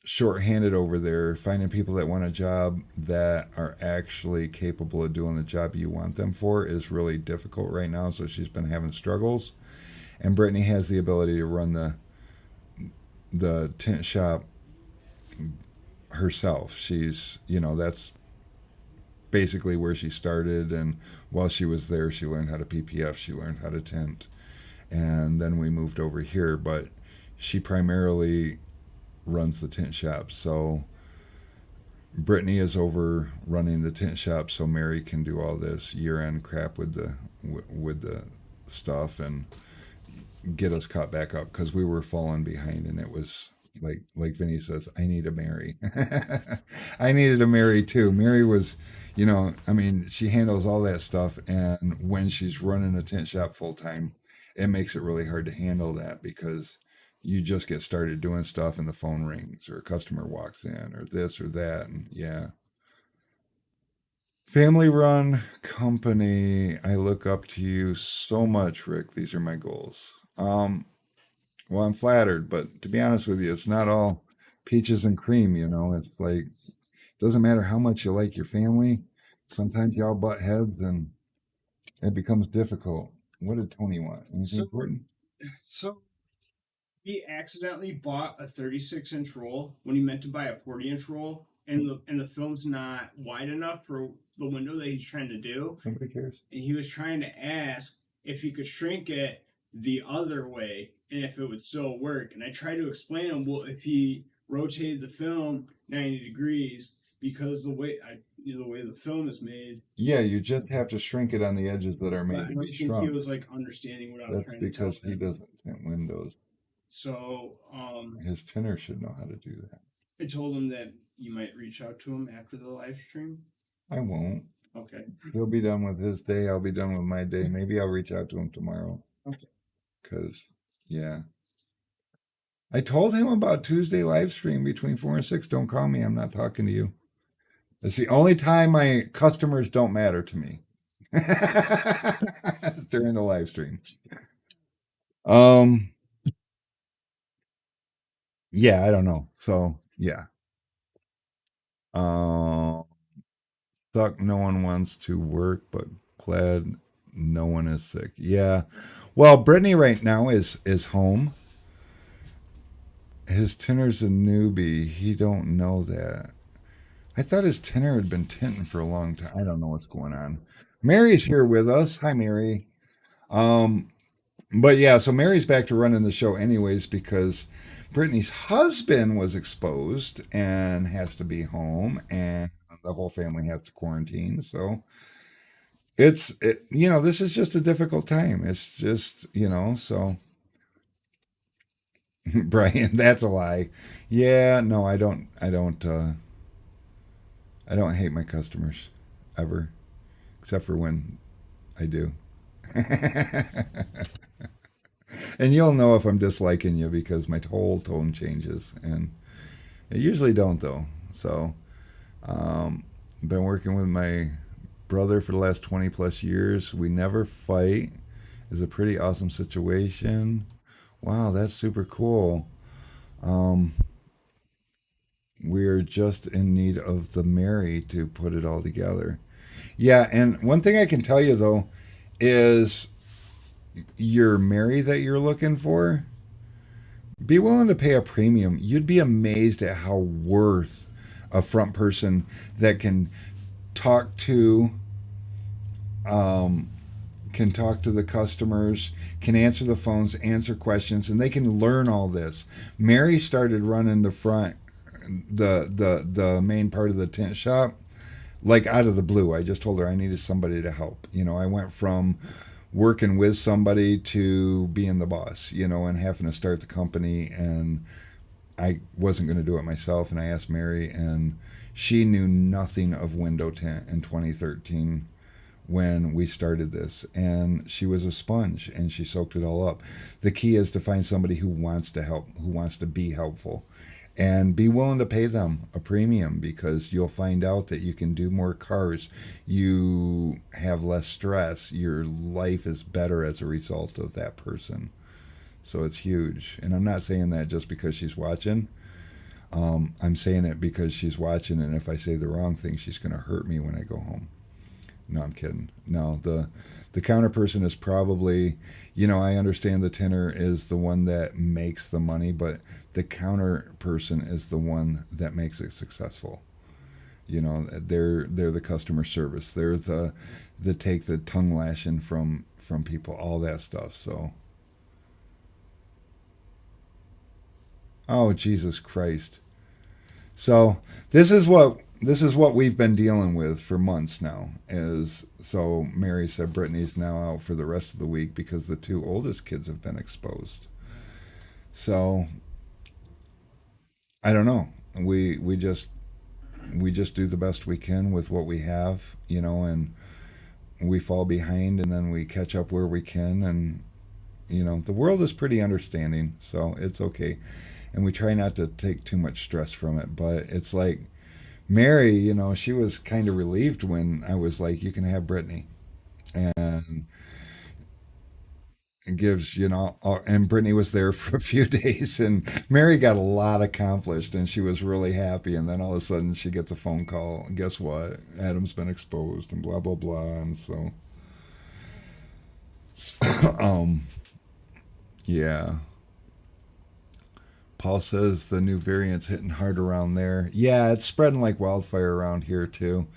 shorthanded over there. Finding people that want a job that are actually capable of doing the job you want them for is really difficult right now. So she's been having struggles. And Brittany has the ability to run the tent shop herself. She's, that's basically where she started. And while she was there, she learned how to PPF, she learned how to tent. And then we moved over here. But she primarily runs the tent shop. So Brittany is over running the tent shop, so Mary can do all this year-end crap with the stuff and get us caught back up because we were falling behind, and it was like Vinny says, I need a Mary. I needed a Mary too. Mary was, I mean, she handles all that stuff, and when she's running a tent shop full time, it makes it really hard to handle that because you just get started doing stuff and the phone rings or a customer walks in or this or that. And yeah. Family run company. I look up to you so much, Rick. These are my goals. Well, I'm flattered, but to be honest with you, it's not all peaches and cream, It's like doesn't matter how much you like your family. Sometimes y'all butt heads and it becomes difficult. What did Tony want? Anything important? So he accidentally bought a 36-inch roll when he meant to buy a 40-inch roll, and the film's not wide enough for the window that he's trying to do. Nobody cares. And he was trying to ask if he could shrink it the other way and if it would still work. And I tried to explain to him, well, if he rotated the film 90 degrees, because the way the film is made. Yeah, you just have to shrink it on the edges that are made I to don't be think shrunk. he was like understanding what I was That's trying to tell because he him. doesn't tint windows. So His tinner should know how to do that. I told him that you might reach out to him after the live stream. I won't. Okay. He'll be done with his day. I'll be done with my day. Maybe I'll reach out to him tomorrow. Okay. Because, yeah. I told him about Tuesday live stream between 4 and 6. Don't call me. I'm not talking to you. It's the only time my customers don't matter to me. During the live stream. Yeah, I don't know. So, yeah. Stuck. No one wants to work, but glad no one is sick. Yeah. Well, Brittany right now is home. His tinner's a newbie. He don't know that. I thought his tinner had been tinting for a long time. I don't know what's going on. Mary's here with us. Hi, Mary. Um, but yeah, so Mary's back to running the show anyways because Brittany's husband was exposed and has to be home, and the whole family has to quarantine. So this is just a difficult time. It's just, so Brian, that's a lie. Yeah, no, I don't hate my customers ever, except for when I do. And you'll know if I'm disliking you because my whole tone changes, and I usually don't though. So, um, been working with my brother for the last 20 plus years. We never fight. It's a pretty awesome situation. Wow, that's super cool. Um, we're just in need of the Mary to put it all together. Yeah, and one thing I can tell you though is your Mary that you're looking for, be willing to pay a premium. You'd be amazed at how worth a front person that talk to um, can talk to the customers, can answer the phones, answer questions, and they can learn all this. Mary started running the front, the main part of the tent shop, like out of the blue. I just told her I needed somebody to help. I went from working with somebody to being the boss, and having to start the company, and I wasn't going to do it myself. And I asked Mary, and she knew nothing of window tint in 2013 when we started this, and she was a sponge and she soaked it all up. The key is to find somebody who wants to help, who wants to be helpful, and be willing to pay them a premium, because you'll find out that you can do more cars, you have less stress, your life is better as a result of that person. So it's huge. And I'm not saying that just because she's watching. I'm saying it because she's watching, and if I say the wrong thing, she's going to hurt me when I go home. No, I'm kidding. No, the counter person is probably, I understand the tenor is the one that makes the money, but the counter person is the one that makes it successful. They're the customer service. They're the take the tongue lashing from people, all that stuff. So, oh Jesus Christ. So this is what we've been dealing with for months now. Is so Mary said Brittany's now out for the rest of the week because the two oldest kids have been exposed. So I don't know. We just do the best we can with what we have, and we fall behind and then we catch up where we can, and the world is pretty understanding, so it's okay. And we try not to take too much stress from it, but it's like Mary, she was kind of relieved when I was like, you can have Brittany. And it gives, and Brittany was there for a few days, and Mary got a lot accomplished, and she was really happy. And then all of a sudden she gets a phone call, and guess what? Adam's been exposed, and blah, blah, blah. And so, um, yeah. Paul says the new variant's hitting hard around there. Yeah, it's spreading like wildfire around here too.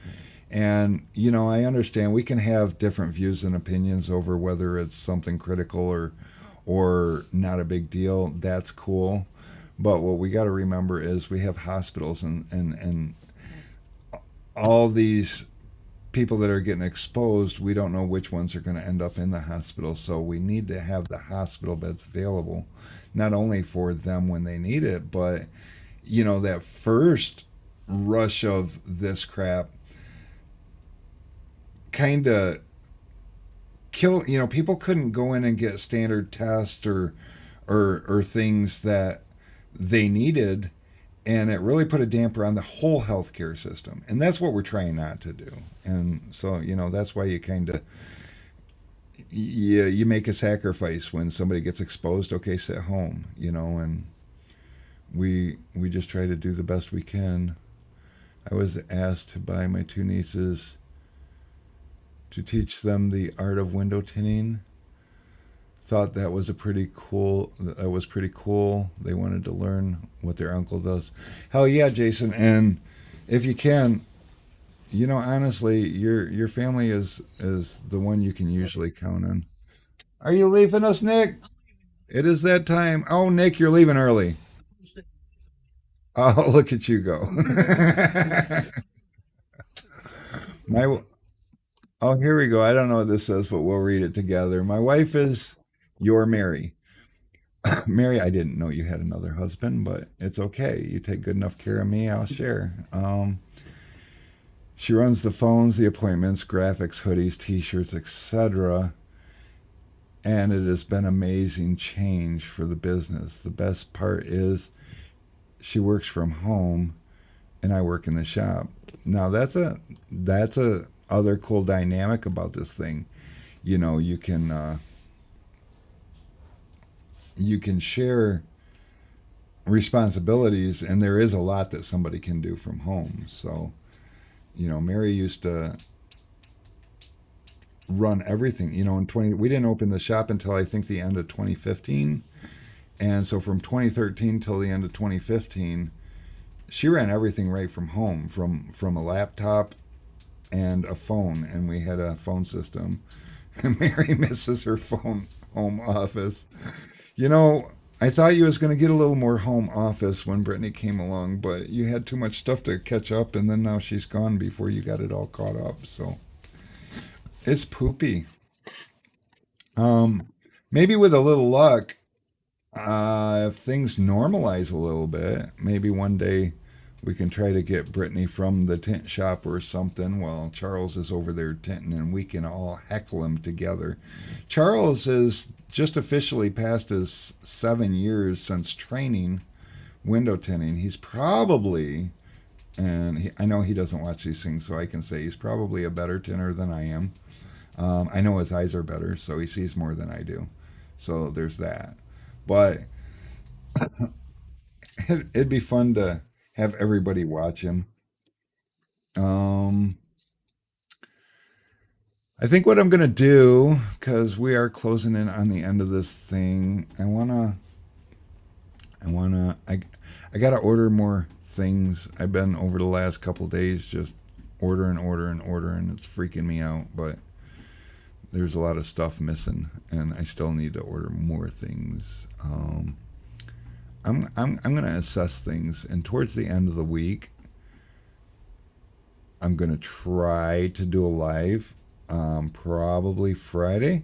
And, I understand we can have different views and opinions over whether it's something critical or not a big deal. That's cool. But what we got to remember is we have hospitals, and all these people that are getting exposed, we don't know which ones are going to end up in the hospital. So we need to have the hospital beds available, not only for them when they need it, but, that first rush of this crap kind of people couldn't go in and get standard tests or things that they needed, and it really put a damper on the whole healthcare system, and that's what we're trying not to do. And so that's why you kind of you make a sacrifice when somebody gets exposed. Okay, sit home, and we just try to do the best we can. I was asked by my two nieces to teach them the art of window tinning. thought that was a pretty cool. That was pretty cool. They wanted to learn what their uncle does. Hell yeah, Jason! And if you can, honestly, your family is the one you can usually count on. Are you leaving us, Nick? It is that time. Oh, Nick, you're leaving early. Oh, look at you go. My Oh, here we go. I don't know what this says, but we'll read it together. My wife is your Mary. Mary, I didn't know you had another husband, but it's okay. You take good enough care of me, I'll share. She runs the phones, the appointments, graphics, hoodies, t-shirts, etc. And it has been amazing change for the business. The best part is she works from home and I work in the shop. Now that's a other cool dynamic about this thing. You can share responsibilities, and there is a lot that somebody can do from home. So, Mary used to run everything. In 20 we didn't open the shop until I think the end of 2015. And so from 2013 till the end of 2015, she ran everything right from home, from a laptop and a phone, and we had a phone system. Mary misses her phone home office. I thought you was going to get a little more home office when Brittany came along, but you had too much stuff to catch up, and then now she's gone before you got it all caught up. So it's poopy. Maybe with a little luck, if things normalize a little bit, maybe one day we can try to get Brittany from the tent shop or something while Charles is over there tenting, and we can all heckle him together. Charles is just officially past his 7 years since training window tinting. He's probably, I know he doesn't watch these things, so I can say he's probably a better tinner than I am. I know his eyes are better, so he sees more than I do. So there's that. But it'd be fun to have everybody watch him. Um, I think what I'm gonna do, because we are closing in on the end of this thing, I gotta order more things. I've been over the last couple days just ordering, it's freaking me out. But there's a lot of stuff missing, and I still need to order more things. I'm gonna assess things, and towards the end of the week, I'm gonna try to do a live, probably Friday.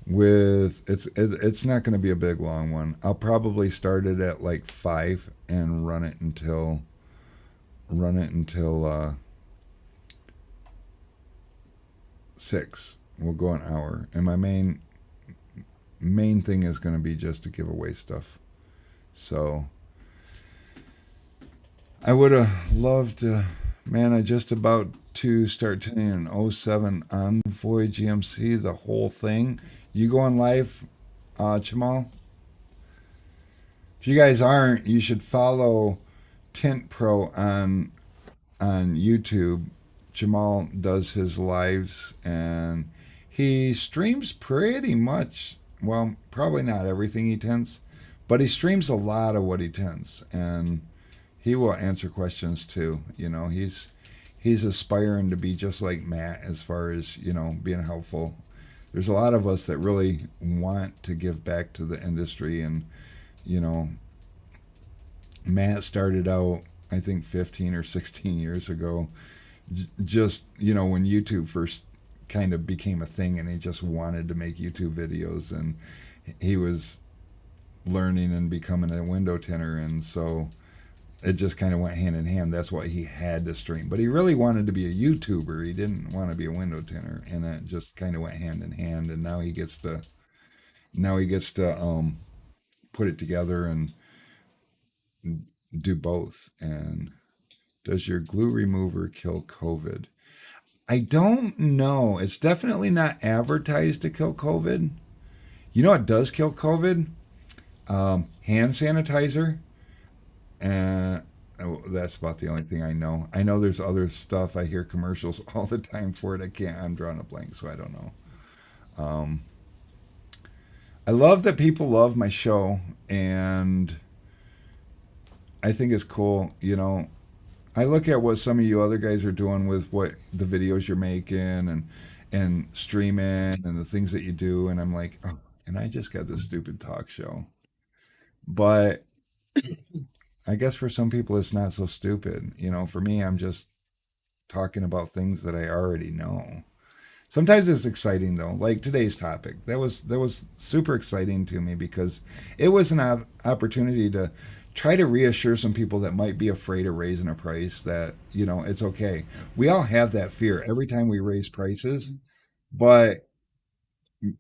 It's not gonna be a big long one. I'll probably start it at like 5 and run it until 6. We'll go an hour, and my main thing is going to be just to give away stuff. So I would have loved to, man. I just about to start tuning an '07 Envoy GMC, the whole thing. You going live, Jamal? If you guys aren't, you should follow Tint Pro on YouTube. Jamal does his lives, and he streams pretty much, well, probably not everything he tints, but he streams a lot of what he tints, and he will answer questions too. He's aspiring to be just like Matt as far as, being helpful. There's a lot of us that really want to give back to the industry, and you know, Matt started out, I think 15 or 16 years ago, just, when YouTube first kind of became a thing, and he just wanted to make YouTube videos, and he was learning and becoming a window tinner, and so it just kind of went hand in hand. That's why he had to stream, but he really wanted to be a YouTuber. He didn't want to be a window tinner, and it just kind of went hand in hand. And now he gets to put it together and do both. And does your glue remover kill COVID? I don't know. It's definitely not advertised to kill COVID. You know what does kill COVID? Hand sanitizer. And that's about the only thing I know. I know there's other stuff. I hear commercials all the time for it. I'm drawing a blank, so I don't know. Um, I love that people love my show, and I think it's cool. I look at what some of you other guys are doing with what the videos you're making and streaming and the things that you do, and I'm like, oh, and I just got this stupid talk show. But I guess for some people it's not so stupid. For me, I'm just talking about things that I already know. Sometimes it's exciting though, like today's topic. That was super exciting to me because it was an opportunity to try to reassure some people that might be afraid of raising a price that it's okay. We all have that fear every time we raise prices, but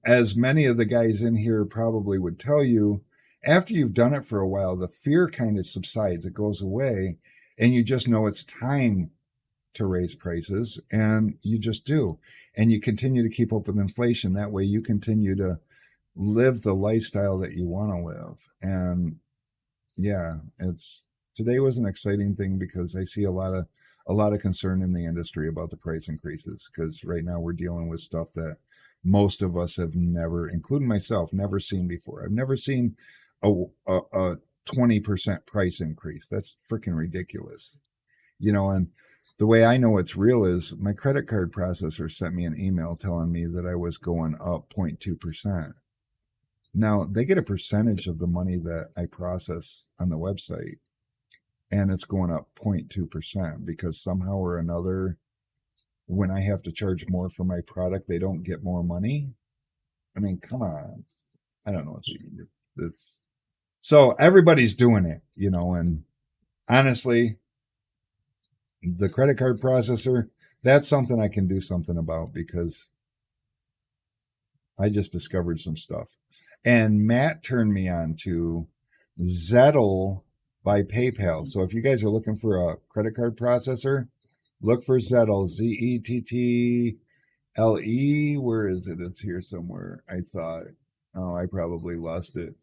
as many of the guys in here probably would tell you, after you've done it for a while, the fear kind of subsides. It goes away, and you just know it's time to raise prices, and you just do. And you continue to keep up with inflation. That way you continue to live the lifestyle that you want to live. And yeah, today was an exciting thing because I see a lot of concern in the industry about the price increases, because right now we're dealing with stuff that most of us have never, including myself, never seen before. I've never seen a 20% price increase. That's freaking ridiculous. And the way I know it's real is my credit card processor sent me an email telling me that I was going up 0.2%. Now, they get a percentage of the money that I process on the website, and it's going up 0.2% because somehow or another, when I have to charge more for my product, they don't get more money. I mean, come on. I don't know what you can do. So everybody's doing it, and honestly, the credit card processor, that's something I can do something about because I just discovered some stuff. And Matt turned me on to Zettle by PayPal. So if you guys are looking for a credit card processor, look for Zettle, Zettle. Where is it? It's here somewhere. I thought. Oh, I probably lost it.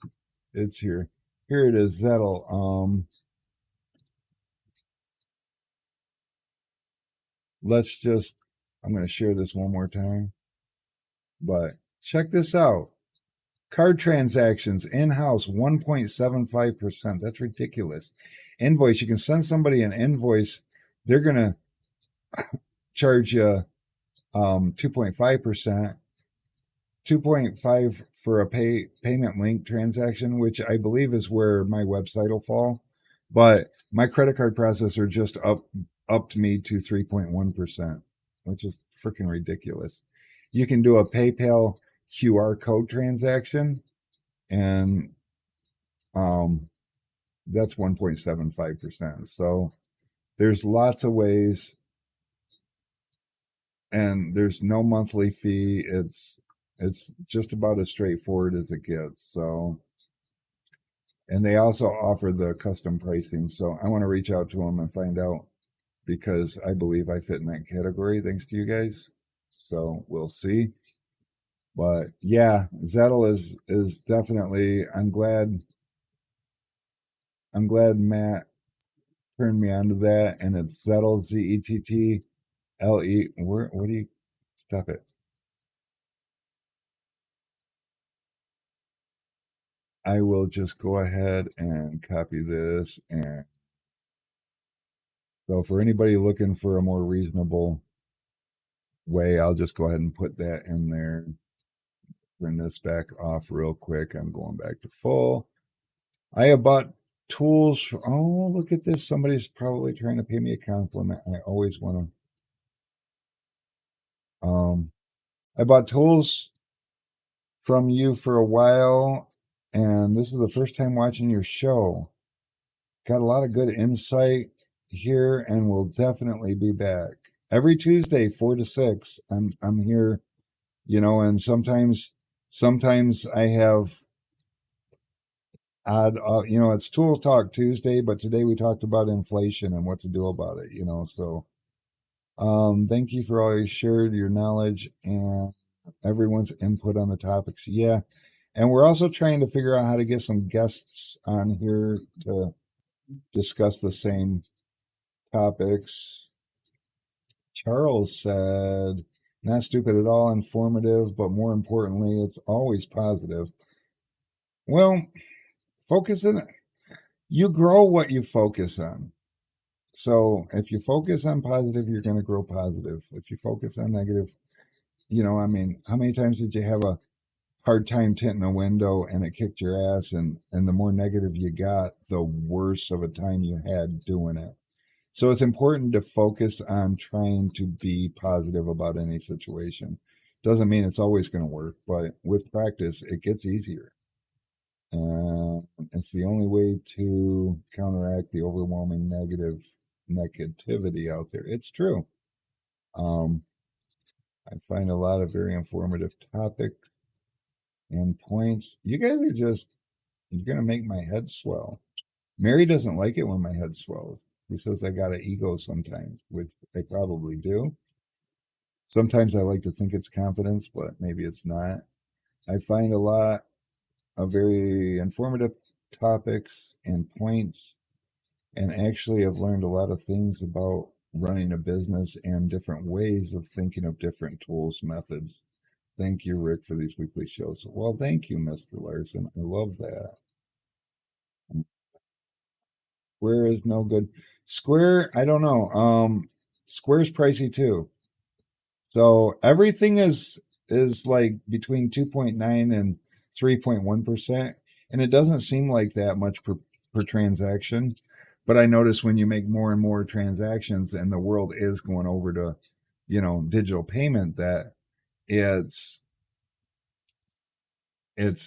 It's here. Here it is, Zettle. I'm going to share this one more time. But check this out. Card transactions in-house 1.75%. That's ridiculous. Invoice, you can send somebody an invoice. They're going to charge you 2.5%. 2.5 for a payment link transaction, which I believe is where my website will fall. But my credit card processor just upped me to 3.1%, which is freaking ridiculous. You can do a PayPal QR code transaction, and that's 1.75%. So there's lots of ways, and there's no monthly fee. It's just about as straightforward as it gets. So, and they also offer the custom pricing. So I want to reach out to them and find out, because I believe I fit in that category thanks to you guys. So we'll see. But yeah, Zettle is definitely, I'm glad Matt turned me onto that, and it's Zettle, Zettle. What do you, stop it. I will just go ahead and copy this. And so for anybody looking for a more reasonable way, I'll just go ahead and put that in there. Turn this back off real quick. I'm going back to full. I have bought tools. Oh, look at this. Somebody's probably trying to pay me a compliment. I always want to. I bought tools from you for a while, and this is the first time watching your show. Got a lot of good insight here, and we'll definitely be back every Tuesday, 4 to 6. I'm here, and sometimes I have odd, it's Tool Talk Tuesday, but today we talked about inflation and what to do about it, so thank you for all you shared, your knowledge and everyone's input on the topics. Yeah. And we're also trying to figure out how to get some guests on here to discuss the same topics. Charles said, not stupid at all, informative, but more importantly, it's always positive. Well, focusing, you grow what you focus on. So if you focus on positive, you're going to grow positive. If you focus on negative, I mean, how many times did you have a hard time tinting a window and it kicked your ass? And the more negative you got, the worse of a time you had doing it. So it's important to focus on trying to be positive about any situation. Doesn't mean it's always going to work, but with practice, it gets easier. It's the only way to counteract the overwhelming negativity out there. It's true. Um, I find a lot of very informative topics and points. You guys are you're going to make my head swell. Mary doesn't like it when my head swells. She says I got an ego sometimes, which I probably do. Sometimes I like to think it's confidence, but maybe it's not. I find a lot of very informative topics and points, and actually I've learned a lot of things about running a business and different ways of thinking of different tools, methods. Thank you, Rick, for these weekly shows. Well, thank you, Mr. Larson. I love that. Square is no good. Square, I don't know. Square's pricey too. So everything is like between 2.9 and 3.1%, and it doesn't seem like that much per transaction. But I notice when you make more and more transactions and the world is going over to, digital payment, that it's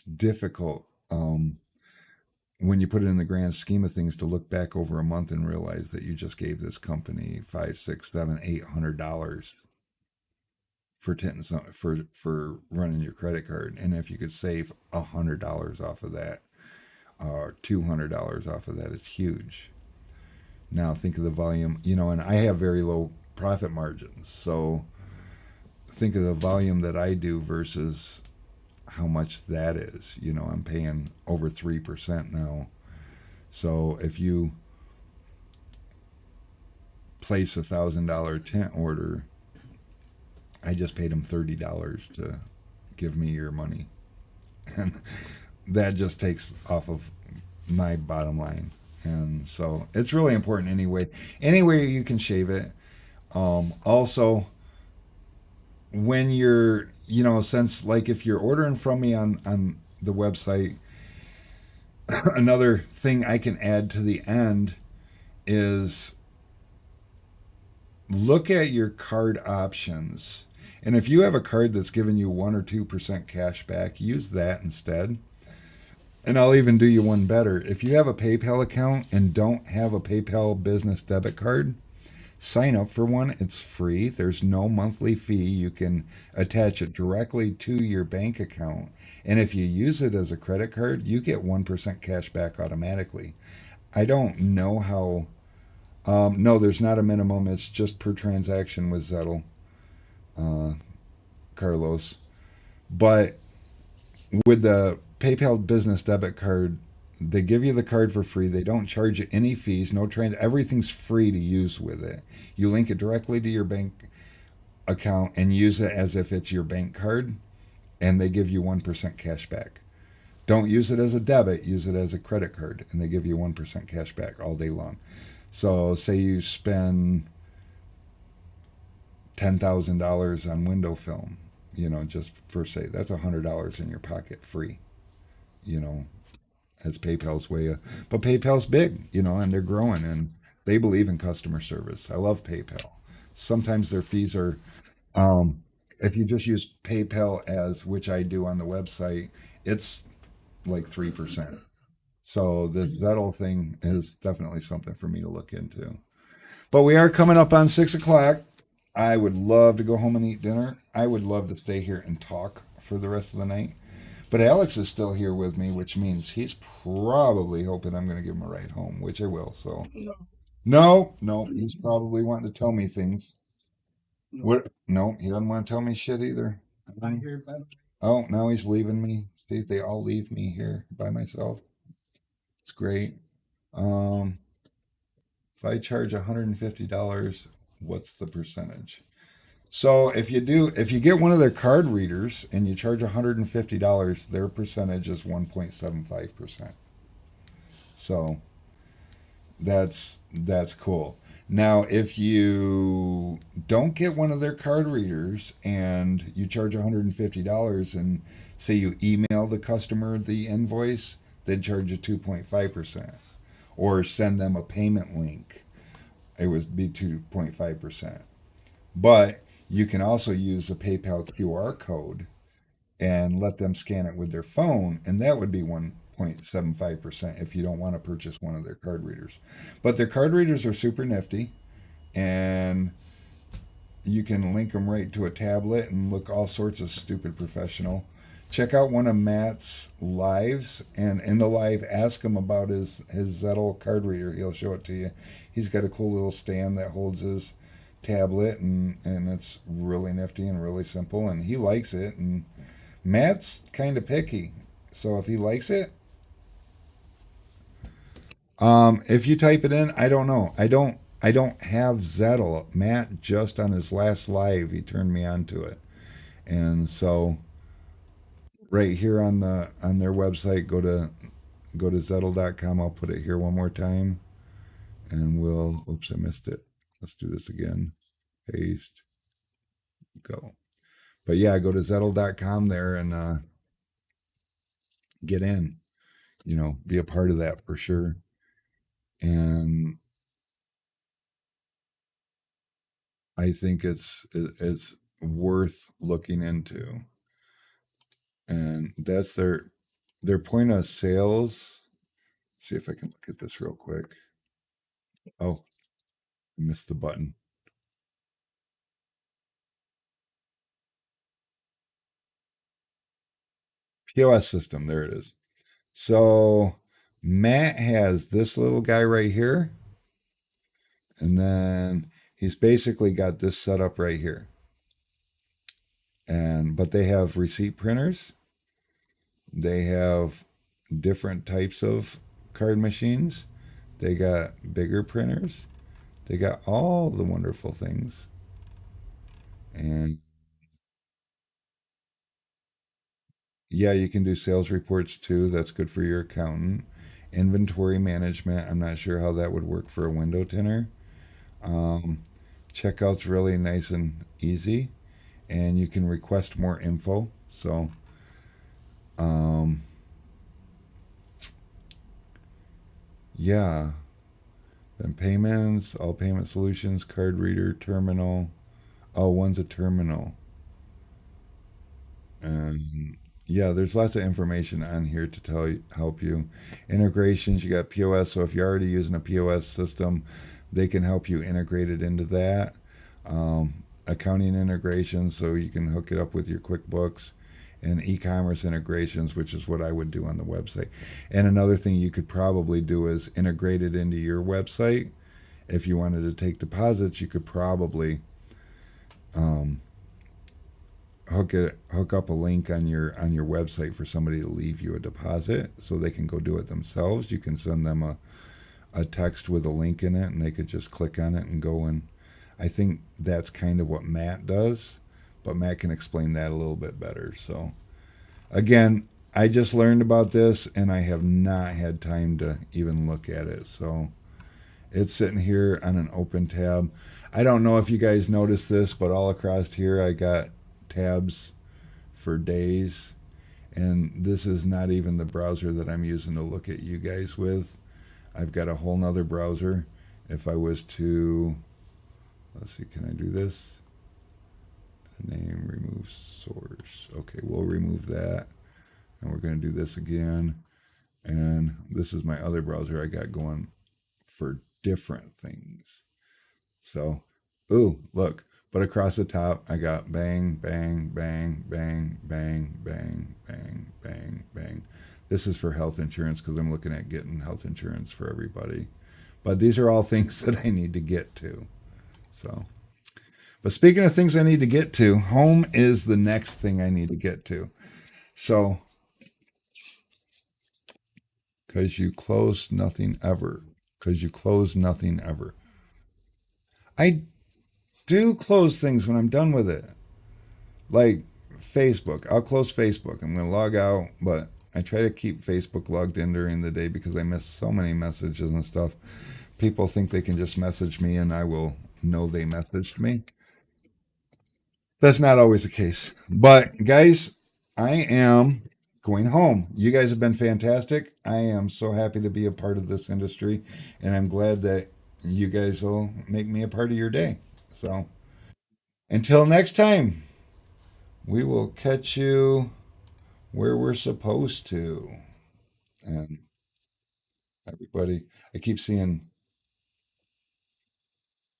difficult when you put it in the grand scheme of things to look back over a month and realize that you just gave this company five, six, seven, $800 for for running your credit card. And if you could save $100 off of that, or $200 off of that, it's huge. Now think of the volume, and I have very low profit margins. So think of the volume that I do versus how much that is. I'm paying over 3% now. So if you place $1,000 tent order, I just paid him $30 to give me your money. And that just takes off of my bottom line. And so it's really important anyway you can shave it. Also, when you're, since like if you're ordering from me on the website, another thing I can add to the end is look at your card options. And if you have a card that's giving you 1 or 2% cash back, use that instead. And I'll even do you one better. If you have a PayPal account and don't have a PayPal business debit card, sign up for one. It's free. There's no monthly fee. You can attach it directly to your bank account. And if you use it as a credit card, you get 1% cash back automatically. I don't know how. No, there's not a minimum. It's just per transaction with Zettle, Carlos. But with the PayPal business debit card, they give you the card for free. They don't charge you any fees, no everything's free to use with it. You link it directly to your bank account and use it as if it's your bank card, and they give you 1% cash back. Don't use it as a debit, use it as a credit card, and they give you 1% cash back all day long. So say you spend $10,000 on window film, just for say, that's $100 in your pocket free, you know, as PayPal's way of, but PayPal's big, and they're growing and they believe in customer service. I love PayPal. Sometimes their fees are, um, if you just use PayPal as, which I do on the website, it's like 3%. So the Zettle thing is definitely something for me to look into. But we are coming up on 6 o'clock. I would love to go home and eat dinner. I would love to stay here and talk for the rest of the night. But Alex is still here with me, which means he's probably hoping I'm going to give him a ride home, which I will. So, no, no, he's probably wanting to tell me things. What? No, he doesn't want to tell me shit either. Oh, now he's leaving me. See, they all leave me here by myself. It's great. Um, if I charge $150, what's the percentage? So if you get one of their card readers and you charge $150, their percentage is 1.75%. So that's cool. Now, if you don't get one of their card readers and you charge $150 and say you email the customer the invoice, they'd charge you 2.5%. Or send them a payment link, it would be 2.5%. But you can also use the PayPal QR code and let them scan it with their phone, and that would be 1.75% if you don't want to purchase one of their card readers. But their card readers are super nifty, and you can link them right to a tablet and look all sorts of stupid professional. Check out one of Matt's lives, and in the live, ask him about his Zettel card reader. He'll show it to you. He's got a cool little stand that holds his tablet, and it's really nifty and really simple, and he likes it. And Matt's kind of picky, so if he likes it, if you type it in, I don't know. I don't have Zettel. Matt just on his last live, he turned me on to it, and so right here on their website, go to Zettel.com. I'll put it here one more time, and we'll. Oops, I missed it. Let's do this again. Paste. Go. But yeah, go to Zettel.com there and get in. Be a part of that for sure. And I think it's worth looking into. And that's their point of sales. See if I can look at this real quick. Oh, I missed the button. POS system. There it is. So Matt has this little guy right here, and then he's basically got this set up right here. And but they have receipt printers. They have different types of card machines. They got bigger printers. They got all the wonderful things. And yeah, you can do sales reports too. That's good for your accountant. Inventory management. I'm not sure how that would work for a window tinner. Um, Checkout's really nice and easy, and you can request more info. So, um, yeah. Then payments, all payment solutions, card reader, terminal. Oh, one's a terminal. And yeah, there's lots of information on here to help you. Integrations, you got POS. So if you're already using a POS system, they can help you integrate it into that. Accounting integrations, so you can hook it up with your QuickBooks, and e-commerce integrations, which is what I would do on the website. And another thing you could probably do is integrate it into your website. If you wanted to take deposits, you could probably um, hook up a link on your website for somebody to leave you a deposit so they can go do it themselves. You can send them a text with a link in it, and they could just click on it and go in. I think that's kind of what Matt does, but Matt can explain that a little bit better. So again, I just learned about this and I have not had time to even look at it. So it's sitting here on an open tab. I don't know if you guys noticed this, but all across here I got tabs for days. And this is not even the browser that I'm using to look at you guys with. I've got a whole nother browser. If I was to, let's see, can I do this? Name, remove source. Okay, we'll remove that. And we're going to do this again. And this is my other browser I got going for different things. So, ooh, look. But across the top, I got bang, bang, bang, bang, bang, bang, bang, bang, bang. This is for health insurance because I'm looking at getting health insurance for everybody. But these are all things that I need to get to. So, but speaking of things I need to get to, home is the next thing I need to get to. So, because you close nothing ever. Because you close nothing ever. I do close things when I'm done with it. Like Facebook. I'll close Facebook. I'm going to log out, but I try to keep Facebook logged in during the day because I miss so many messages and stuff. People think they can just message me and I will know they messaged me. That's not always the case. But guys, I am going home. You guys have been fantastic. I am so happy to be a part of this industry, and I'm glad that you guys will make me a part of your day. So until next time, we will catch you where we're supposed to. And everybody, I keep seeing,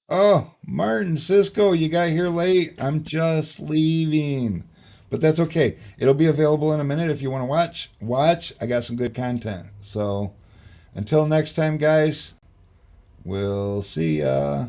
oh, Martin Cisco, you got here late. I'm just leaving. But that's okay. It'll be available in a minute if you want to watch. Watch. I got some good content. So until next time, guys, we'll see ya.